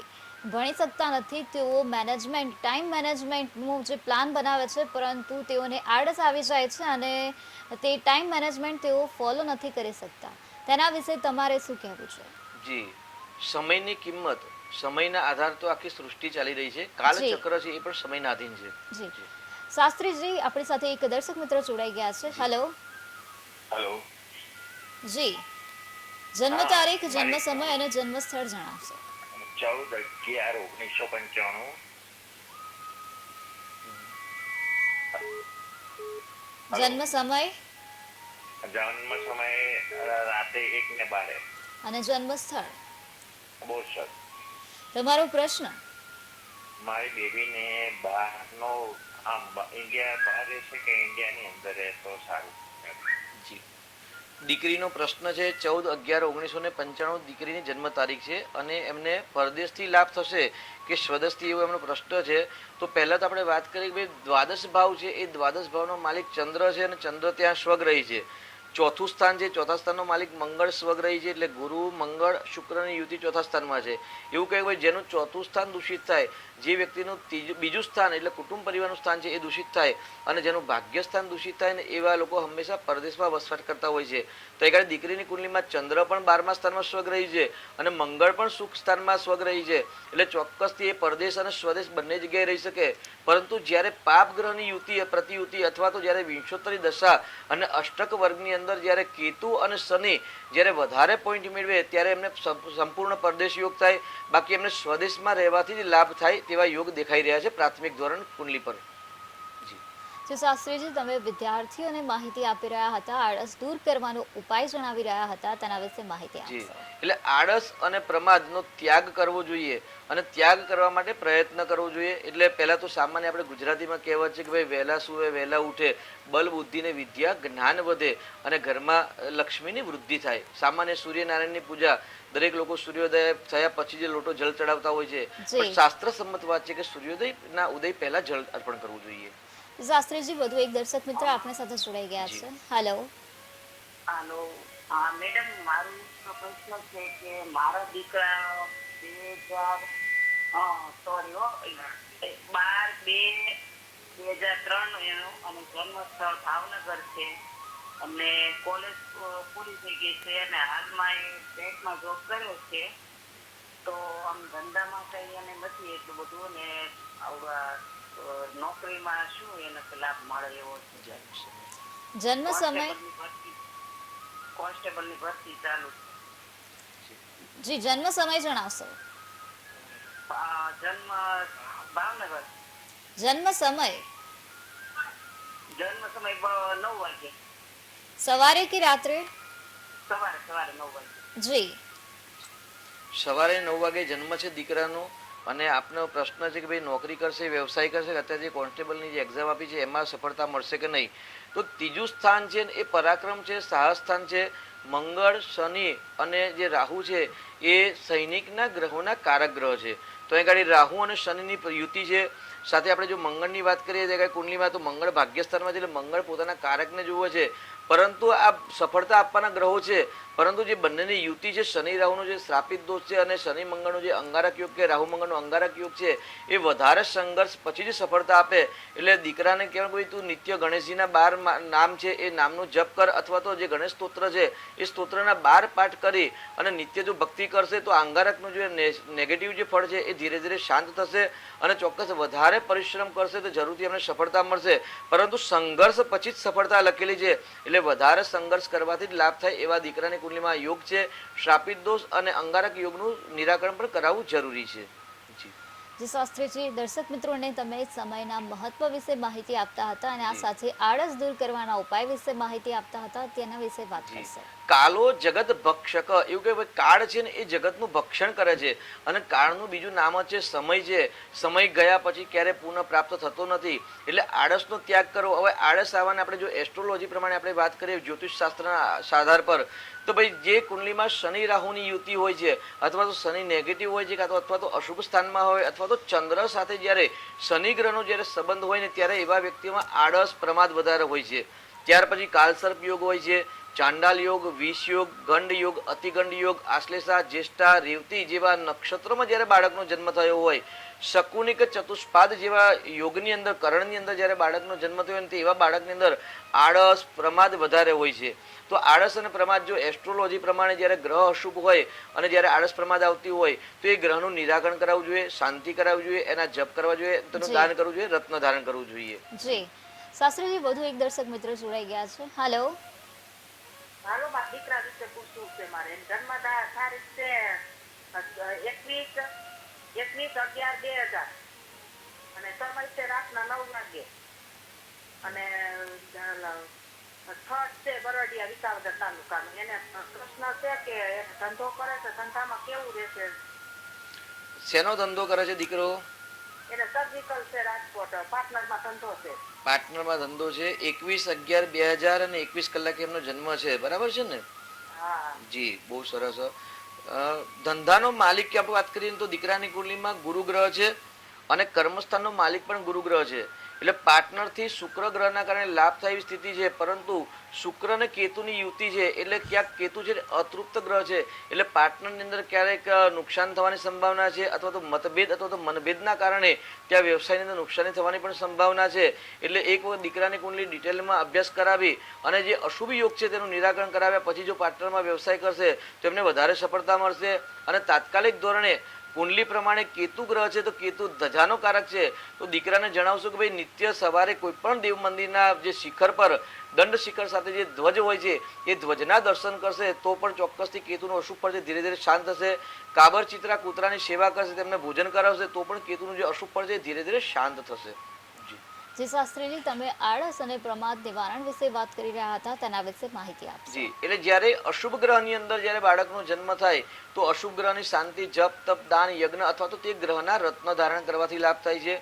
ભણી શકતા નથી. તેઓ મેનેજમેન્ટ, ટાઈમ મેનેજમેન્ટનું જે પ્લાન બનાવે છે પરંતુ તેઓને આળસ આવી જાય છે અને તે ટાઈમ મેનેજમેન્ટ તેઓ ફોલો નથી કરી શકતા. તેના વિશે તમારે શું કહેવું છે? જી, સમયની કિંમત, સમયના આધાર તો આખી સૃષ્ટિ ચાલી રહી છે. કાલચક્ર છે એ પણ સમયના આધીન છે. જી શાસ્ત્રીજી, આપણી સાથે એક દર્શક મિત્ર જોડાઈ ગયા છે. હેલો. હેલો. જી, જન્મ તારીખ, જન્મ સમય અને જન્મ સ્થળ જણાવશો. 14/11/1995. જન્મ સમય જન્મ સમયે રાતે 1:12. અને જન્મ સ્થળ. બોરસદ. તમારો પ્રશ્ન. મારી બેબીને બહારનો ઇન્ડિયા બહાર રહેશે કે ઇન્ડિયાની અંદર રહે તો સારું? જી, દીકરીનો પ્રશ્ન છે. 14/11/1995 દીકરીની જન્મ તારીખ છે અને એમને પરદેશથી લાભ થશે કે સ્વદેશથી, એવો એમનો પ્રશ્ન છે. તો પહેલા તો આપણે વાત કરીએ કે દ્વાદશ ભાવ છે એ દ્વાદશ ભાવનો માલિક ચંદ્ર છે અને ચંદ્ર ત્યાં સ્વગ્રહી છે. ચોથું સ્થાન છે, ચોથા સ્થાનનો માલિક મંગળ સ્વગ્રહી છે. એટલે ગુરુ મંગળ શુક્રની યુતિ ચોથા સ્થાનમાં છે. એવું કહેવાય જેનું ચોથું સ્થાન દૂષિત થાય, જે વ્યક્તિનું બીજું સ્થાન એટલે કુટુંબ પરિવારનું સ્થાન છે એ દૂષિત થાય અને જેનું ભાગ્ય સ્થાન દૂષિત થાય ને એવા લોકો હંમેશા પરદેશમાં વસવાટ કરતા હોય છે. તો એ કારણે દીકરીની કુંડલીમાં ચંદ્ર પણ 12મા સ્થાનમાં સ્વગ્રહી છે અને મંગળ પણ સુખ સ્થાનમાં સ્વગ્રહી છે. એટલે ચોક્કસથી એ પરદેશ અને સ્વદેશ બંને જગ્યાએ રહી શકે. પરંતુ જ્યારે પાપ ગ્રહની યુતિ, પ્રતિયુતિ અથવા તો જ્યારે વિંશોત્તરી દશા અને અષ્ટક વર્ગની અંદર જ્યારે કેતુ અને શનિ જ્યારે વધારે પોઈન્ટ મેળવે ત્યારે એમને સંપૂર્ણ પરદેશ યોગ થાય. બાકી એમને સ્વદેશમાં રહેવાથી જ લાભ થાય તેવા યોગ દેખાઈ રહ્યા છે પ્રાથમિક ધોરણ કુંડલી પર. જે શાસ્ત્રીજી, તમે વિદ્યાર્થીઓને માહિતી આપી રહ્યા હતા, આળસ દૂર કરવાનો ઉપાય જણાવી રહ્યા હતા, તેના વિશે માહિતી જી, આપશો. એટલે આળસ અને પ્રમાદનો ત્યાગ કરવો જોઈએ અને ત્યાગ કરવા માટે પ્રયત્ન કરવો જોઈએ. એટલે પહેલા તો સામાન્ય આપણે ગુજરાતીમાં કહેવત છે કે ભાઈ વહેલા સૂવે વહેલા ઉઠે, બલ બુદ્ધિ ને વિદ્યા જ્ઞાન વધે અને ઘરમાં લક્ષ્મીની વૃદ્ધિ થાય. સામાન્ય સૂર્યનારાયણની પૂજા દરેક લોકો સૂર્યોદય થયા પછી જે લોટો જળ ચડાવતા હોય છે, પણ શાસ્ત્ર સંમત વાત છે કે સૂર્યોદયના ઉદય પહેલા જળ અર્પણ કરવું જોઈએ. શાસ્ત્રીજી, વધુ એક દર્શક મિત્ર આપણી સાથે જોડાઈ ગયા છે. હેલો. હાલો. હા મેડમ, મારો પ્રશ્ન છે કે મારા દીકરા 12/2/2003 અને જન્મ સ્થળ ભાવનગર છે અને કોલેજ પૂરી થઈ ગઈ છે અને હાલમાં એ બેંકમાં જોબ કરે છે. તો આમ ધંધામાં કઈ એને નથી એટલું બધું ને આવડા નોકરીમાં શું એને લાભ મળે એવો છે? જન્મ સમય. કોન્સ્ટેબલની ભરતી ચાલુ. જી, જન્મ સમય જણાવશો. જન્મ ભાવનગર. જન્મ સમય. જન્મ સમય 9 વાગે. સવારે કે રાત્રે? સવારે 9 વાગે. જી, સવારે 9 વાગે જન્મ છે દીકરાનો અને આપનો પ્રશ્ન છે કે ભાઈ નોકરી કરશે, વ્યવસાય કરશે, અત્યારે જે કોન્સ્ટેબલની જે એક્ઝામ આપી છે એમાં સફળતા મળશે કે નહીં. તો ત્રીજું સ્થાન છે એ પરાક્રમ છે, સાહસ સ્થાન છે. મંગળ, શનિ અને જે રાહુ છે એ સૈનિકના ગ્રહોના કારક ગ્રહ છે. તો અહીં આગળ રાહુ અને શનિની યુતિ છે. સાથે આપણે જો મંગળની વાત કરીએ તો કુંડલીમાં તો મંગળ ભાગ્યસ્થાનમાં છે, એટલે મંગળ પોતાના કારકને જુએ છે. પરંતુ આ સફળતા આપવાના ગ્રહો છે, પરંતુ જે બંનેની યુતિ છે, શનિ રાહુનો જે શ્રાપિત દોષ છે અને શનિ મંગળનો જે અંગારક યોગ કે રાહુ મંગળનો અંગારક યોગ છે એ વધારે સંઘર્ષ પછી જ સફળતા આપે. એટલે દીકરાને કહેવાય ભાઈ તું નિત્ય ગણેશજીના 12 નામ છે એ નામનો જપ કર, અથવા તો જે ગણેશ સ્તોત્ર છે એ સ્તોત્રના 12 પાઠ કરી અને નિત્ય જો ભક્તિ કરશે તો અંગારકનું જે નેગેટિવ જે ફળ છે એ ધીરે ધીરે શાંત થશે અને ચોક્કસ વધારે પરિશ્રમ કરશે તો જરૂરથી એમને સફળતા મળશે. પરંતુ સંઘર્ષ પછી જ સફળતા લખેલી છે, એટલે વધારે સંઘર્ષ કરવાથી જ લાભ થાય એવા દીકરાની કુંડલીમાં યોગ છે. શ્રાપિત દોષ અને અંગારક યોગનું નિરાકરણ પણ કરાવવું જરૂરી છે. જી જે શાસ્ત્રીજી, દર્શક મિત્રોને તમે સમયના મહત્વ વિશે માહિતી આપતા હતા અને આ સાથે આળસ દૂર કરવાના ઉપાય વિશે માહિતી આપતા હતા, તેના વિશે વાત કરશો. કાલો જગત ભક્ષક, એવું કે કાળ છે ને એ જગતનું ભક્ષણ કરે છે અને કાળનું બીજું નામ જ છે સમય છે. સમય ગયા પછી ક્યારે પુનઃ પ્રાપ્ત થતો નથી, એટલે આળસનો ત્યાગ કરો. હવે આળસ આવવાને આપણે જો એસ્ટ્રોલોજી પ્રમાણે આપણે વાત કરીએ, જ્યોતિષ શાસ્ત્રના આધાર પર, તો ભાઈ જે કુંડલીમાં શનિ રાહુની યુતિ હોય છે અથવા તો શનિ નેગેટિવ હોય છે અથવા તો અશુભ સ્થાનમાં હોય અથવા તો ચંદ્ર સાથે જ્યારે શનિ ગ્રહનો જ્યારે સંબંધ હોય ને ત્યારે એવા વ્યક્તિઓમાં આળસ, પ્રમાદ વધારે હોય છે. ત્યાર પછી કાલસર્પ યોગ હોય છે, ચાંડાલ યોગ, વિષ યોગ, ગંડ યોગ, અતિગંડ યોગ, આશ્લેષા, જ્યેષ્ઠા, રેવતી જેવા નક્ષત્રોમાં જ્યારે બાળકનો જન્મ થયો હોય, શકુનિક, ચતુષ્પાદ જેવા યોગની અંદર, કરણની અંદર જ્યારે બાળકનો જન્મ થયો હોય એવા બાળકની અંદર આળસ, પ્રમાદ વધારે હોય છે. તો આળસ અને પ્રમાદ જો એસ્ટ્રોલોજી પ્રમાણે જ્યારે ગ્રહ અશુભ હોય અને જ્યારે આળસ પ્રમાદ આવતી હોય તો એ ગ્રહનું નિરાકરણ કરાવવું જોઈએ, શાંતિ કરાવવી જોઈએ, એના જપ કરવા જોઈએ, તેનું દાન કરવું જોઈએ, રત્ન ધારણ કરવું જોઈએ. જી શાસ્ત્રીજી, વધુ એક દર્શક મિત્ર જોડાઈ ગયા છે. હાલો. હાલો, મારા દીકરા વિશે પૂછવું છે મારે. જન્મ તારીખ છે 21/11/2000 અને સમય છે રાતના 9 વાગે અને સ્થળ છે બરોડિયા, વિસાવદર તાલુકાનું. એને પ્રશ્ન છે કે ધંધો કરે છે, ધંધામાં કેવું રહેશે? શેનો ધંધો કરે છે દીકરો? એને સર્જિકલ છે, રાજકોટ પાર્ટનરમાં ધંધો છે. પાર્ટનરમાં ધંધો છે. 21/11/2000 અને 21 કલાકે એમનો જન્મ છે, બરાબર છે ને? હા જી, બહુ સરસ. ધંધાનો માલિક કે આપણે વાત કરીએ તો દીકરાની કુંડલીમાં ગુરુ ગ્રહ છે અને કર્મસ્થાનનો માલિક પણ ગુરુ ગ્રહ છે. એટલે પાર્ટનરથી શુક્ર ગ્રહના કારણે લાભ થાય એવી સ્થિતિ છે, પરંતુ શુક્ર અને કેતુની યુતિ છે એટલે ક્યાંક કેતુ છે અતૃપ્ત ગ્રહ છે, એટલે પાર્ટનરની અંદર ક્યારેક નુકસાન થવાની સંભાવના છે અથવા તો મતભેદ અથવા તો મનભેદના કારણે ત્યાં વ્યવસાયની અંદર નુકસાની થવાની પણ સંભાવના છે. એટલે એક વખત દીકરાની કુંડલી ડિટેલમાં અભ્યાસ કરાવી અને જે અશુભ યોગ છે તેનું નિરાકરણ કરાવ્યા પછી જો પાર્ટનરમાં વ્યવસાય કરશે તો એમને વધારે સફળતા મળશે. અને તાત્કાલિક ધોરણે કુંડલી પ્રમાણે કેતુ ગ્રહ છે તો કેતુ ધજાનો કારક છે, તો દીકરાને જણાવશું કે ભાઈ નિત્ય સવારે કોઈ પણ દેવ મંદિરના જે શિખર પર દંડ શિખર સાથે જે ધ્વજ હોય છે એ ધ્વજના દર્શન કરશે તો પણ ચોક્કસથી કેતુનું અશુભ ફળ છે ધીરે ધીરે શાંત થશે. કાબર ચિત્રા કૂતરાની સેવા કરશે, તેમને ભોજન કરાવશે તો પણ કેતુનું જે અશુભ ફળ છે ધીરે ધીરે શાંત થશે. જે શાસ્ત્રીજી, તમે આળસ અને પ્રમાદ નિવારણ વિશે વાત કરી રહ્યા હતા, તેના વિશે માહિતી આપશો. જી, એટલે જ્યારે અશુભ ગ્રહની અંદર જ્યારે બાળકનો જન્મ થાય તો અશુભ ગ્રહની શાંતિ, જપ, તપ, દાન, યજ્ઞ અથવા તો તે ગ્રહના રત્ન ધારણ કરવાથી લાભ થાય છે.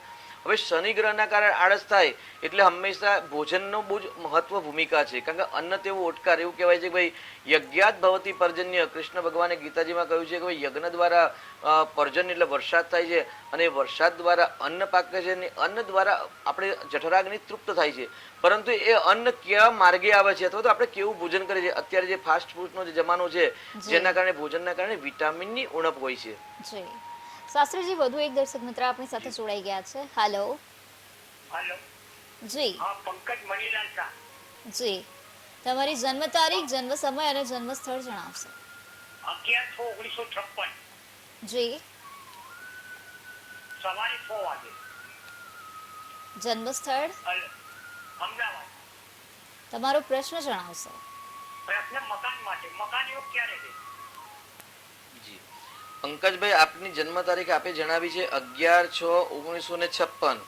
હવે શનિ ગ્રહના કારણે આળસ થાય એટલે હંમેશા ભોજનનો બહુ જ મહત્વ ભૂમિકા છે, કારણ કે અન્ન તેવું ઓટકાર, એવું કહેવાય છે કે ભાઈ યજ્ઞાત ભવતી પર્જન્ય. કૃષ્ણ ભગવાને ગીતાજીમાં કહ્યું છે કે ભાઈ યજ્ઞ દ્વારા પર્જન્ય એટલે વરસાદ થાય છે અને વરસાદ દ્વારા અન્ન પાકે છે અને અન્ન દ્વારા આપણે જઠરાગ્નિ તૃપ્ત થાય છે. પરંતુ એ અન્ન કેવા માર્ગે આવે છે અથવા તો આપણે કેવું ભોજન કરીએ છીએ. અત્યારે જે ફાસ્ટ ફૂડનો જે જમાનો છે જેના કારણે ભોજનના કારણે વિટામિનની ઉણપ હોય છે. જી શાસ્ત્રીજી, વધુ એક દર્શક મિત્ર આપણી સાથે જોડાઈ ગયા છે. હાલો. હાલો, જી હા, પંકજ મણીલાલ શાહ. જી, તમારી જન્મ તારીખ, જન્મ સમય અને જન્મ સ્થળ જણાવશો. 11/6/1956 જી. સવારે 6 વાગે. જન્મ સ્થળ, અમદાવાદ. તમારો પ્રશ્ન જણાવશો. પ્રશ્ન મકાન માટે. મકાન યોગ ક્યારે છે? જી પંકજભાઈ, આપની જન્મ તારીખ આપે જણાવી છે 11/6/1956.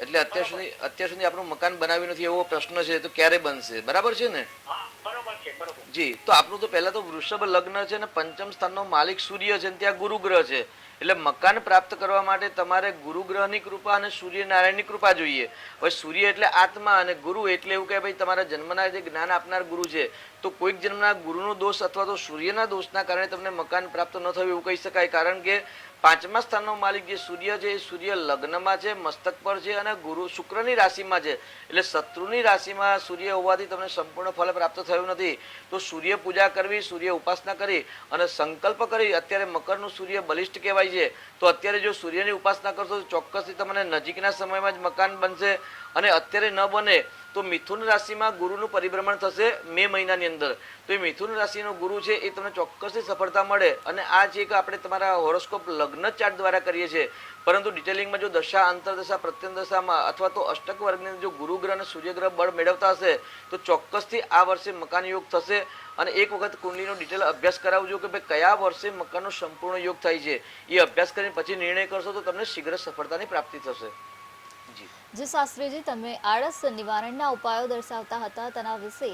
એટલે અત્યાર સુધી આપણું મકાન બનાવ્યું નથી એવો પ્રશ્ન છે, તો ક્યારે બનશે? બરાબર છે ને? હા, બરોબર છે, બરોબર. જી, તો આપણું તો પહેલા તો વૃષભ લગ્ન છે અને પંચમ સ્થાનનો માલિક સૂર્ય છે અને ત્યાં ગુરુ ગ્રહ છે, એટલે મકાન પ્રાપ્ત કરવા માટે તમારે ગુરુ ગ્રહની કૃપા અને સૂર્યનારાયણની કૃપા જોઈએ. હવે સૂર્ય એટલે આત્મા અને ગુરુ એટલે એવું કે ભાઈ તમારા જન્મના જે જ્ઞાન આપનાર ગુરુ છે, તો કોઈક જન્મના ગુરુનો દોષ અથવા તો સૂર્યના દોષના કારણે તમને મકાન પ્રાપ્ત ન થયું એવું કહી શકાય. કારણ કે 5મા સ્થાનનો માલિક જે સૂર્ય છે એ સૂર્ય લગ્નમાં છે, મસ્તક પર છે અને ગુરુ શુક્રની રાશિમાં છે. એટલે શત્રુની રાશિમાં સૂર્ય હોવાથી તમને સંપૂર્ણ ફળ પ્રાપ્ત થયું નથી. તો સૂર્ય પૂજા કરવી, સૂર્ય ઉપાસના કરી અને સંકલ્પ કરી. અત્યારે મકરનું સૂર્ય બલિષ્ઠ કહેવાય છે, તો અત્યારે જો સૂર્યની ઉપાસના કરશો તો ચોક્કસથી તમને નજીકના સમયમાં જ મકાન બનશે. અને અત્યારે ન બને તો મિથુન રાશિમાં ગુરુનું પરિભ્રમણ થશે મે મહિનાની અંદર. તો એ મિથુન રાશિનો ગુરુ છે એ તમને ચોક્કસથી સફળતા મળે. અને આ છે કે આપણે તમારા હોરોસ્કોપ લગ્ન ચાર્ટ દ્વારા કરીએ છીએ, પરંતુ ડિટેલિંગમાં જો દશા, અંતરદશા, પ્રત્યંદશામાં અથવા તો અષ્ટક વર્ગની જો ગુરુ ગ્રહ અને સૂર્ય ગ્રહ બળ મેળવતા હશે તો ચોક્કસથી આ વર્ષે મકાન યોગ થશે. અને એક વખત કુંડલીનો ડિટેલ અભ્યાસ કરાવજો કે ભાઈ કયા વર્ષે મકાનનો સંપૂર્ણ યોગ થાય છે. એ અભ્યાસ કરીને પછી નિર્ણય કરશો તો તમને શીઘ્ર સફળતાની પ્રાપ્તિ થશે. જે શાસ્ત્રીજી તમે આળસ નિવારણના ઉપાયો દર્શાવતા હતા તેના વિશે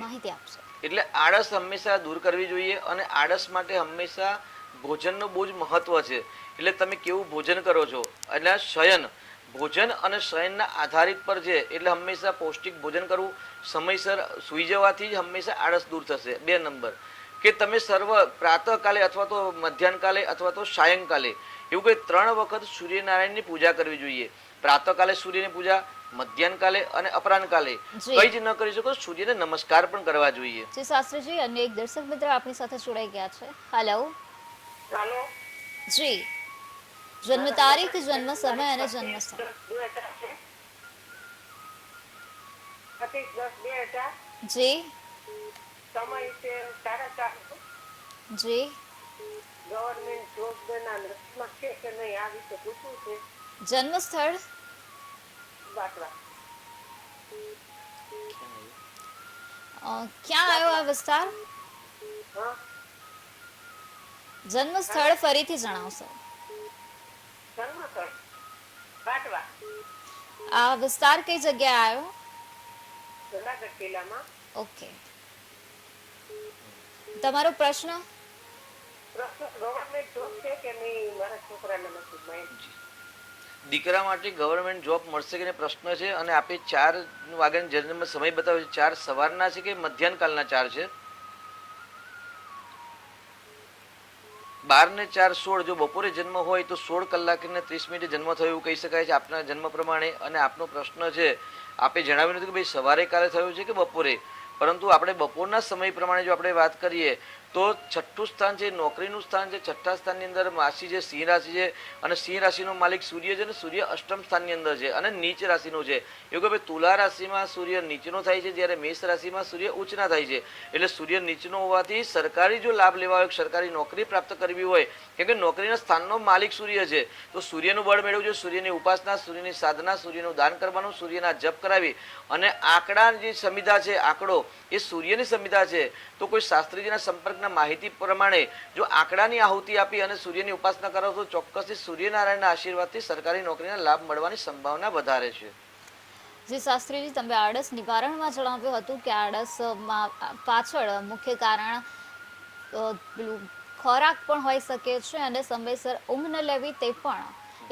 માહિતી આપશો. એટલે આળસ હંમેશા દૂર કરવી જોઈએ અને આળસ માટે હંમેશા ભોજનનું બહુ જ મહત્વ છે. એટલે તમે કેવું ભોજન કરો છો એટલે શયન, ભોજન અને શયનના આધારિત પર છે. એટલે હંમેશા પૌષ્ટિક ભોજન કરવું, સમયસર સૂઈ જવાથી જ હંમેશા આળસ દૂર થશે. 2 નંબર કે તમે સર્વ પ્રાતઃકાલે અથવા તો મધ્યાહનકાલે અથવા તો સાયંકાલે એવું કંઈ 3 વખત સૂર્યનારાયણની પૂજા કરવી જોઈએ. પ્રાતઃકાલે સૂર્યની પૂજા, મધ્યાહનકાલે અને અપરાહ્નકાલે કઈ જ ન કરી શકો સૂર્યને નમસ્કાર પણ કરવા જોઈએ. જી શાસ્ત્રીજી, અન્ય એક દર્શક મિત્ર આપણી સાથે જોડાઈ ગયા છે. હેલો. ચાલો જી, જન્મ તારીખ, જન્મ સમય અને જન્મ સ્થળ. 25/10/2000. જી સમય છે 4:30. જી. ગવર્મેન્ટ જોબ ના રસમાં છે કે નહીં આ વિશે પૂછવું છે. જન્મ સ્થળ બાટવા. ક્યાં આવ્યો આ વિસ્તાર? હા, જન્મ સ્થળ ફરીથી જણાવશો. જન્મસ્થળ બાટવા, આ વિસ્તાર કઈ જગ્યાએ આવ્યો? જુનાગઢ જિલ્લામાં. ઓકે. તમારો પ્રશ્ન? પ્રશ્ન ગવર્મેન્ટ જોબ છે કે નહીં મારા છોકરાના નસીબમાં. દીકરા માટે ગવર્મેન્ટ જોબ મળશે કે નહીં પ્રશ્ન છે. અને આપે 4 વાગ્યાની જન્મ સમય બતાવ્યો છે. 4 સવારના છે કે મધ્યાહનકાલના 4 છે? 12 ને 4 16. જો બપોરે જન્મ હોય તો 16 કલાક ને 30 મિનિટે જન્મ થયો એવું કહી શકાય છે આપના જન્મ પ્રમાણે. અને આપનો પ્રશ્ન છે આપે જણાવ્યું નથી કે ભાઈ સવારે કાલે થયો છે કે બપોરે, પરંતુ આપણે બપોરના સમય પ્રમાણે જો આપણે વાત કરીએ તો 6ઠું સ્થાન છે નોકરીનું સ્થાન છે. 6ઠા સ્થાનની અંદર રાશિ છે સિંહ રાશિ છે અને સિંહ રાશિનો માલિક સૂર્ય છે અને સૂર્ય અષ્ટમ સ્થાનની અંદર છે અને નીચ રાશિનો છે. એવું કે ભાઈ તુલા રાશિમાં સૂર્ય નીચનો થાય છે, જ્યારે મેષ રાશિમાં સૂર્ય ઉચ્ચના થાય છે. એટલે સૂર્ય નીચનો હોવાથી સરકારી જો લાભ લેવા હોય, સરકારી નોકરી પ્રાપ્ત કરવી હોય, કેમ કે નોકરીના સ્થાનનો માલિક સૂર્ય છે, તો સૂર્યનું બળ મેળવવું જોઈએ. સૂર્યની ઉપાસના, સૂર્યની સાધના, સૂર્યનું દાન કરવાનું, સૂર્યના જપ કરાવી અને આંકડા જે સંવિધા છે, આંકડો એ સૂર્યની સંવિધા છે. તો કોઈ શાસ્ત્રીજીના સંપર્કના માહિતી પ્રમાણે જો આંકડાની આહુતિ આપી અને સૂર્યની ઉપાસના કરો તો ચોક્કસથી સૂર્યનારાયણના આશીર્વાદથી સરકારી નોકરીના લાભ મળવાની સંભાવના વધારે છે. જી શાસ્ત્રીજી, તમે આળસ નિવારણમાં જણાવ્યું હતું કે આળસમાં પાછળ મુખ્ય કારણ પેલું ખોરાક પણ હોઈ શકે છે અને સમયસર ઊંઘ ન લેવી તે પણ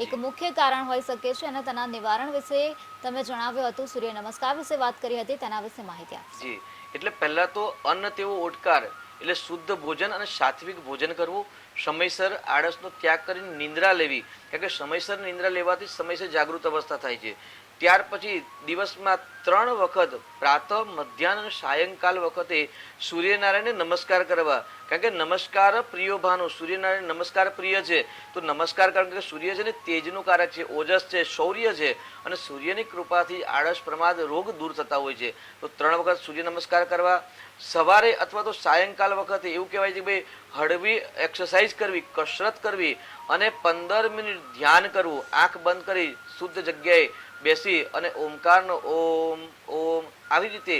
એક મુખ્ય કારણ હોઈ શકે છે. અને તેના નિવારણ વિશે તમે જણાવ્યું હતું, સૂર્ય નમસ્કાર વિશે વાત કરી હતી, તેના વિશે માહિતી આપશો. જી, એટલે પહેલા તો અન્ન તેવો ઓડકાર એટલે શુદ્ધ ભોજન અને સાત્વિક ભોજન કરવું, સમયસર આળસનો ત્યાગ કરીને નિંદ્રા લેવી, કારણ કે સમયસર નિંદ્રા લેવાથી સમયસર જાગૃત અવસ્થા થાય છે. ત્યાર પછી દિવસમાં 3 વખત પ્રાતઃ, મધ્યાહન અને સાયંકાલ વખતે સૂર્યનારાયણને નમસ્કાર કરવા, કારણ કે નમસ્કાર પ્રિયો ભાનુ, સૂર્યનારાયણ નમસ્કાર પ્રિય છે. તો નમસ્કાર કારણ કે સૂર્ય છે ને તેજનું કારક છે, ઓજસ છે, શૌર્ય છે અને સૂર્યની કૃપાથી આળસ, પ્રમાદ, રોગ દૂર થતા હોય છે. તો 3 વખત સૂર્ય નમસ્કાર કરવા. સવારે અથવા તો સાયંકાલ વખતે એવું કહેવાય છે કે ભાઈ હળવી એક્સરસાઇઝ કરવી, કસરત કરવી અને 15 મિનિટ ધ્યાન કરવું, આંખ બંધ કરી શુદ્ધ જગ્યાએ બેસી અને ઓમકારનો ઓમ ઓમ આવી રીતે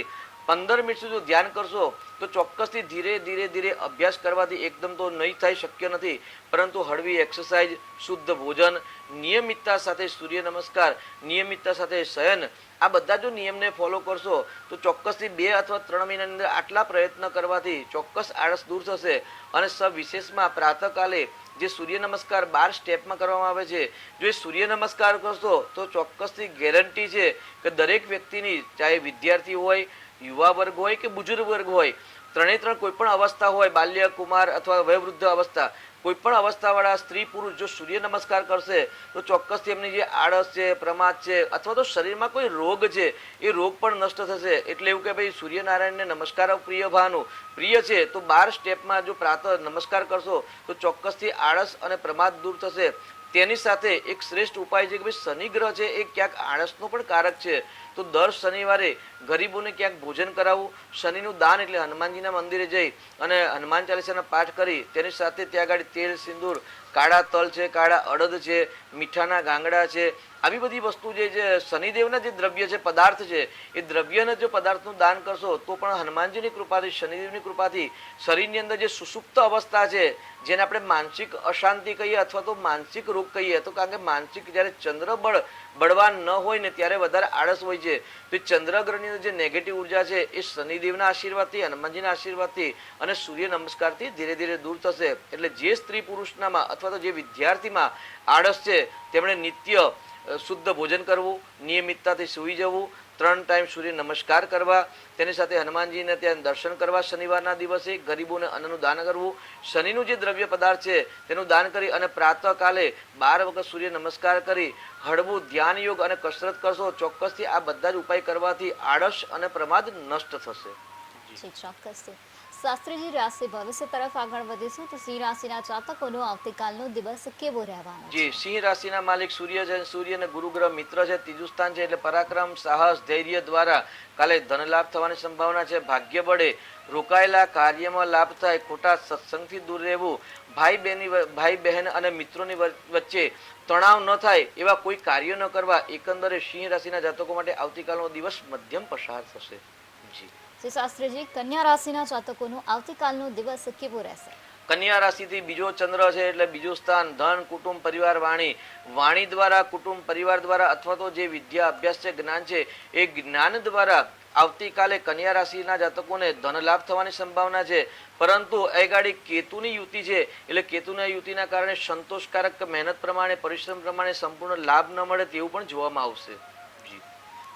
15 મિનિટ સુધી ધ્યાન કરશો તો ચોક્કસથી ધીરે ધીરે ધીરે અભ્યાસ કરવાથી એકદમ તો નહીં થાય, શક્ય નથી, પરંતુ હળવી એક્સરસાઇઝ, શુદ્ધ ભોજન, નિયમિતતા સાથે સૂર્ય નમસ્કાર, નિયમિતતા સાથે શયન આ બધા જો નિયમને ફોલો કરશો તો ચોક્કસથી 2 અથવા 3 મહિનાની અંદર આટલા પ્રયત્ન કરવાથી ચોક્કસ આળસ દૂર થશે. અને સવિશેષમાં પ્રાતઃકાલે જે સૂર્ય નમસ્કાર 12 સ્ટેપમાં કરવામાં આવે છે, જો એ સૂર્ય નમસ્કાર કરશો તો ચોક્કસથી ગેરંટી છે કે દરેક વ્યક્તિની, ચાહે વિદ્યાર્થી હોય, યુવા વર્ગ હોય કે બુજુર્ગ વર્ગ હોય, ત્રણે ત્રણ કોઈ પણ અવસ્થા હોય, બાલ્ય, કુમાર અથવા વયોવૃદ્ધ અવસ્થા, કોઈ પણ અવસ્થાવાળા સ્ત્રી પુરુષ જો સૂર્ય નમસ્કાર કરશે તો ચોક્કસથી એમની જે આળસ છે, પ્રમાદ છે અથવા તો શરીરમાં કોઈ રોગ છે એ રોગ પણ નષ્ટ થશે. એટલે એવું કે ભાઈ સૂર્યનારાયણને નમસ્કાર પ્રિય ભાનું પ્રિય છે તો 12 સ્ટેપમાં જો પ્રાતઃ નમસ્કાર કરશો તો ચોક્કસથી આળસ અને પ્રમાદ દૂર થશે. તેની સાથે એક શ્રેષ્ઠ ઉપાય છે કે ભાઈ શનિ ગ્રહ છે એ ક્યાંક આળસનો પણ કારક છે, તો દર શનિવારે ગરીબોને ક્યાંક ભોજન કરાવવું, શનિનું દાન એટલે હનુમાનજીના મંદિરે જઈ અને હનુમાન ચાલીસાના પાઠ કરી તેની સાથે ત્યાં આગળ તેલ, સિંદૂર, કાળા તલ છે, કાળા અડદ છે, મીઠાના ગાંગડા છે, આવી બધી વસ્તુ જે શનિદેવના જે દ્રવ્ય છે, પદાર્થ છે, એ દ્રવ્યના જો પદાર્થનું દાન કરશો તો પણ હનુમાનજીની કૃપાથી, શનિદેવની કૃપાથી શરીરની અંદર જે સુષુપ્ત અવસ્થા છે, જેને આપણે માનસિક અશાંતિ કહીએ અથવા તો માનસિક રોગ કહીએ, તો કારણ કે માનસિક જ્યારે ચંદ્ર બળવાન ન હોય ને ત્યારે વધારે આળસ હોય છે, તો ચંદ્રગ્રહની અંદર જે નેગેટિવ ઉર્જા છે એ શનિદેવના આશીર્વાદથી, હનુમાનજીના આશીર્વાદથી અને સૂર્ય નમસ્કારથી ધીરે ધીરે દૂર થશે. એટલે જે સ્ત્રી પુરુષનામાં અથવા તો જે વિદ્યાર્થીમાં આળસ છે તેમણે નિત્ય શુદ્ધ ભોજન કરવું, નિયમિતતાથી સૂઈ જવું, 3 ટાઈમ સૂર્ય નમસ્કાર કરવા, તેની સાથે હનુમાનજીને ત્યાં દર્શન કરવા, શનિવારના દિવસે ગરીબોને અન્નનું દાન કરવું, શનિનું જે દ્રવ્ય પદાર્થ છે તેનું દાન કરી અને પ્રાતઃકાલે 12 વખત સૂર્ય નમસ્કાર કરી હળવું ધ્યાન યોગ અને કસરત કરશો, ચોક્કસથી આ બધા જ ઉપાય કરવાથી આળસ અને પ્રમાદ નષ્ટ થશે. જી ચોક્કસથી. શાસ્ત્રીજી, રાશિ ભવિષ્ય તરફ આગળ વધીશું તો સિંહ રાશિના જાતકોનો આવતીકાલનો દિવસ કેવો રહેવાનો છે? જી, સિંહ રાશિના માલિક સૂર્ય છે. સૂર્ય અને ગુરુ ગ્રહ મિત્ર છે, ત્રીજું સ્થાન છે, એટલે પરાક્રમ, સાહસ, ધૈર્ય દ્વારા કાલે ધન લાભ થવાની સંભાવના છે. ભાગ્ય બળે રોકાયેલા કાર્યમાં લાભ થાય, ખોટા સત્સંગથી દૂર રહેવું, ભાઈ બહેન અને મિત્રોની વચ્ચે તણાવ ન થાય એવા કોઈ કાર્ય ન કરવા. એકંદરે સિંહ રાશિના જાતકો માટે આવતીકાલનો દિવસ મધ્યમ પસાર થશે. જી શાસ્ત્રીજી, કન્યા રાશિના જાતકોનો આવતીકાલનો દિવસ કેવો રહેશે? કન્યા રાશિથી બીજો ચંદ્ર છે એટલે બીજું સ્થાન ધન, કુટુંબ, પરિવાર, વાણી દ્વારા, કુટુંબ, પરિવાર દ્વારા અથવા તો જે વિદ્યા, અભ્યાસ છે, જ્ઞાન છે, એ જ્ઞાન દ્વારા આવતીકાલે કન્યા રાશિના જાતકોને ધન લાભ થવાની સંભાવના છે. પરંતુ એ ગાડી કેતુની યુતિ છે એટલે કેતુના યુતિના કારણે સંતોષકારક મહેનત પ્રમાણે, પરિશ્રમ પ્રમાણે સંપૂર્ણ લાભ ન મળે તેવું પણ જોવામાં આવશે.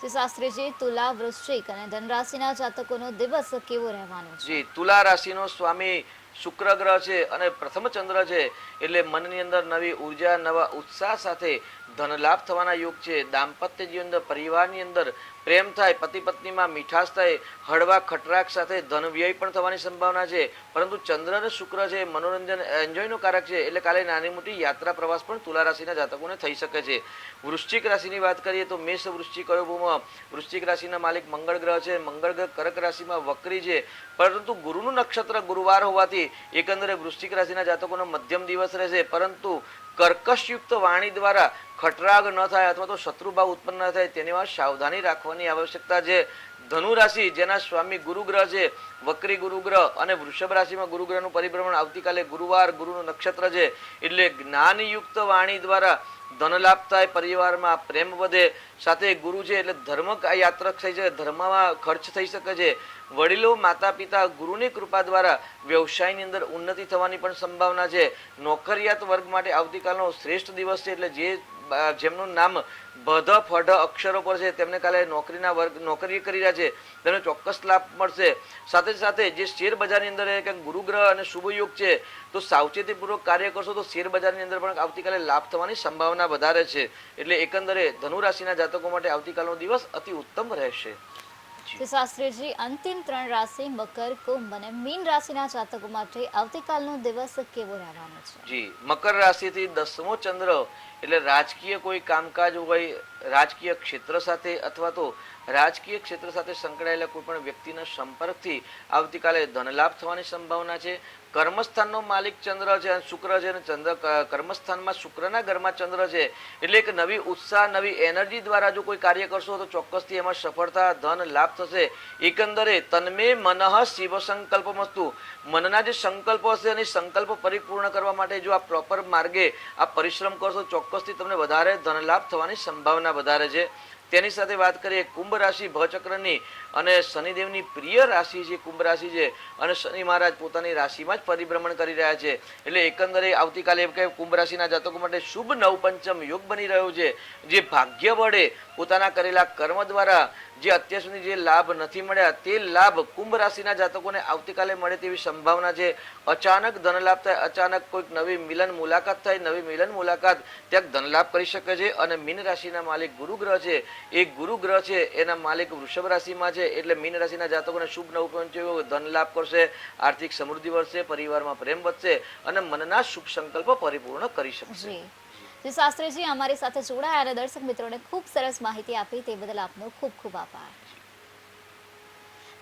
શાસ્ત્રીજી, તુલા, વૃશ્ચિક અને ધન રાશિના જાતકોનો દિવસ કેવો રહેવાનો છે? જી, તુલા રાશિનો સ્વામી શુક્ર ગ્રહ છે અને પ્રથમ ચંદ્ર છે એટલે મનની અંદર નવી ઉર્જા, નવા ઉત્સાહ સાથે ધન લાભ થવાના યોગ છે. દાંપત્ય જીવન અંદર, પરિવારની અંદર પ્રેમ થાય, પતિ પત્નીમાં મીઠાશ થાય, હળવા ખટરાક સાથે ધન વ્યય પણ થવાની સંભાવના છે. પરંતુ ચંદ્ર અને શુક્ર છે મનોરંજન, એન્જોયનો કારક છે એટલે કાલે નાની મોટી યાત્રા, પ્રવાસ પણ તુલા રાશિના જાતકોને થઈ શકે છે. વૃશ્ચિક રાશિની વાત કરીએ તો મેષ, વૃશ્ચિક, કયોભૂમાં વૃશ્ચિક રાશિના માલિક મંગળ ગ્રહ છે. મંગળ ગ્રહ કર્ક રાશિમાં વક્રી છે, પરંતુ ગુરુનું નક્ષત્ર ગુરુવાર હોવાથી એકંદરે વૃશ્ચિક રાશિના જાતકોનો મધ્યમ દિવસ રહેશે. પરંતુ કર્કશયુક્ત વાણી દ્વારા ખટરાગ ન થાય અથવા તો શત્રુભાવ ઉત્પન્ન ન થાય તેની વાત સાવધાની રાખવાની આવશ્યકતા છે. ધનુ રાશિ જેના સ્વામી ગુરુ ગ્રહ છે, વક્રી ગુરુ ગ્રહ, અને વૃષભ રાશિમાં ગુરુ ગ્રહનું પરિભ્રમણ આવતીકાલે ગુરુવાર, ગુરુનું નક્ષત્ર છે એટલે જ્ઞાનયુક્ત વાણી દ્વારા ધન લાભ થાય, પરિવારમાં પ્રેમ વધે, સાથે ગુરુ છે એટલે ધર્મ યાત્રા થઈ શકે, ધર્મમાં ખર્ચ થઈ શકે છે. વડીલો, માતા પિતા, ગુરુની કૃપા દ્વારા વ્યવસાયની અંદર ઉન્નતિ થવાની પણ સંભાવના છે. નોકરિયાત વર્ગ માટે આવતીકાલનો શ્રેષ્ઠ દિવસ છે એટલે જેમનું નામ ભધ, ફઢ અક્ષરો પર છે તેમને કાલે નોકરી કરી રહ્યા છે તેમને ચોક્કસ લાભ મળશે. સાથે સાથે જે શેર બજારની અંદર ગુરુ ગ્રહ અને શુભ યોગ છે તો સાવચેતીપૂર્વક કાર્ય કરશો તો શેર બજારની અંદર પણ આવતીકાલે લાભ થવાની સંભાવના વધારે છે. એટલે એકંદરે ધનુ રાશિના જાતકો માટે આવતીકાલનો દિવસ અતિ ઉત્તમ રહેશે. શાસ્ત્રીજી, અંતિમ 3 રાશિ મકર, કુંભ અને મીન રાશિના જાતકો માટે આવતીકાલનો દિવસ કેવો રહેવાનો છે? જી, મકર રાશિથી 10મો ચંદ્ર એટલે રાજકીય કોઈ કામકાજ હોય, રાજકીય ક્ષેત્ર સાથે અથવા તો રાજકીય ક્ષેત્ર સાથે સંકળાયેલા કોઈ પણ વ્યક્તિના સંપર્કથી આવતીકાલે ધન લાભ થવાની સંભાવના છે. કર્મસ્થાનનો માલિક ચંદ્ર છે, શુક્ર છે અને ચંદ્ર કર્મસ્થાનમાં શુક્રના ઘરમાં ચંદ્ર છે એટલે એક નવી ઉત્સાહ, નવી એનર્જી દ્વારા જો કોઈ કાર્ય કરશો તો ચોક્કસથી એમાં સફળતા, ધન લાભ થશે. એકંદરે તન્મે મનઃ શિવ સંકલ્પમસ્તુ, મનના જે સંકલ્પો હશે અને સંકલ્પ પરિપૂર્ણ કરવા માટે જો આ પ્રોપર માર્ગે આ પરિશ્રમ કરશો ચોક્કસથી તમને વધારે ધન લાભ થવાની સંભાવના વધારે છે. તેની સાથે વાત કરીએ કુંભ રાશિ ભચક્રની અને શનિદેવની પ્રિય રાશિ છે કુંભ રાશિ છે, અને શનિ મહારાજ પોતાની રાશિમાં જ પરિભ્રમણ કરી રહ્યા છે. એટલે એકંદરે આવતીકાલે એમ કે કુંભ રાશિના જાતકો માટે શુભ નવપંચમ યોગ બની રહ્યો છે. જે ભાગ્ય વડે પોતાના કરેલા કર્મ દ્વારા જે અત્યાર સુધી જે લાભ નથી મળ્યા તે લાભ કુંભ રાશિના જાતકોને આવતીકાલે મળે તેવી સંભાવના છે. અચાનક ધન લાભ થાય, અચાનક કોઈક નવી મિલન મુલાકાત થાય, નવી મિલન મુલાકાત ત્યાં ધન લાભ કરી શકે છે. અને મીન રાશિના માલિક ગુરુ ગ્રહ છે, એ ગુરુ ગ્રહ છે એના માલિક વૃષભ રાશિમાં છે. એટલે મીન રાશિના જાતકોને શુભ નવપંચમ ધન લાભ કરશે, આર્થિક સમૃદ્ધિ વધશે, પરિવારમાં પ્રેમ વધશે અને મનના શુભ સંકલ્પ પરિપૂર્ણ કરી શકશે. જી જી શાસ્ત્રીજી અમારી સાથે જોડાયા અને દર્શક મિત્રોને ખૂબ સરસ માહિતી આપી તે બદલ આપનો ખૂબ ખૂબ આભાર.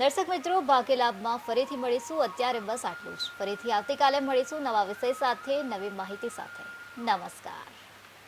દર્શક મિત્રો, ભાગ્ય લાભમાં ફરીથી મળીશું. અત્યારે બસ આટલું જ. ફરીથી આવતીકાલે મળીશું નવા વિષય સાથે, નવી માહિતી સાથે. નમસ્કાર.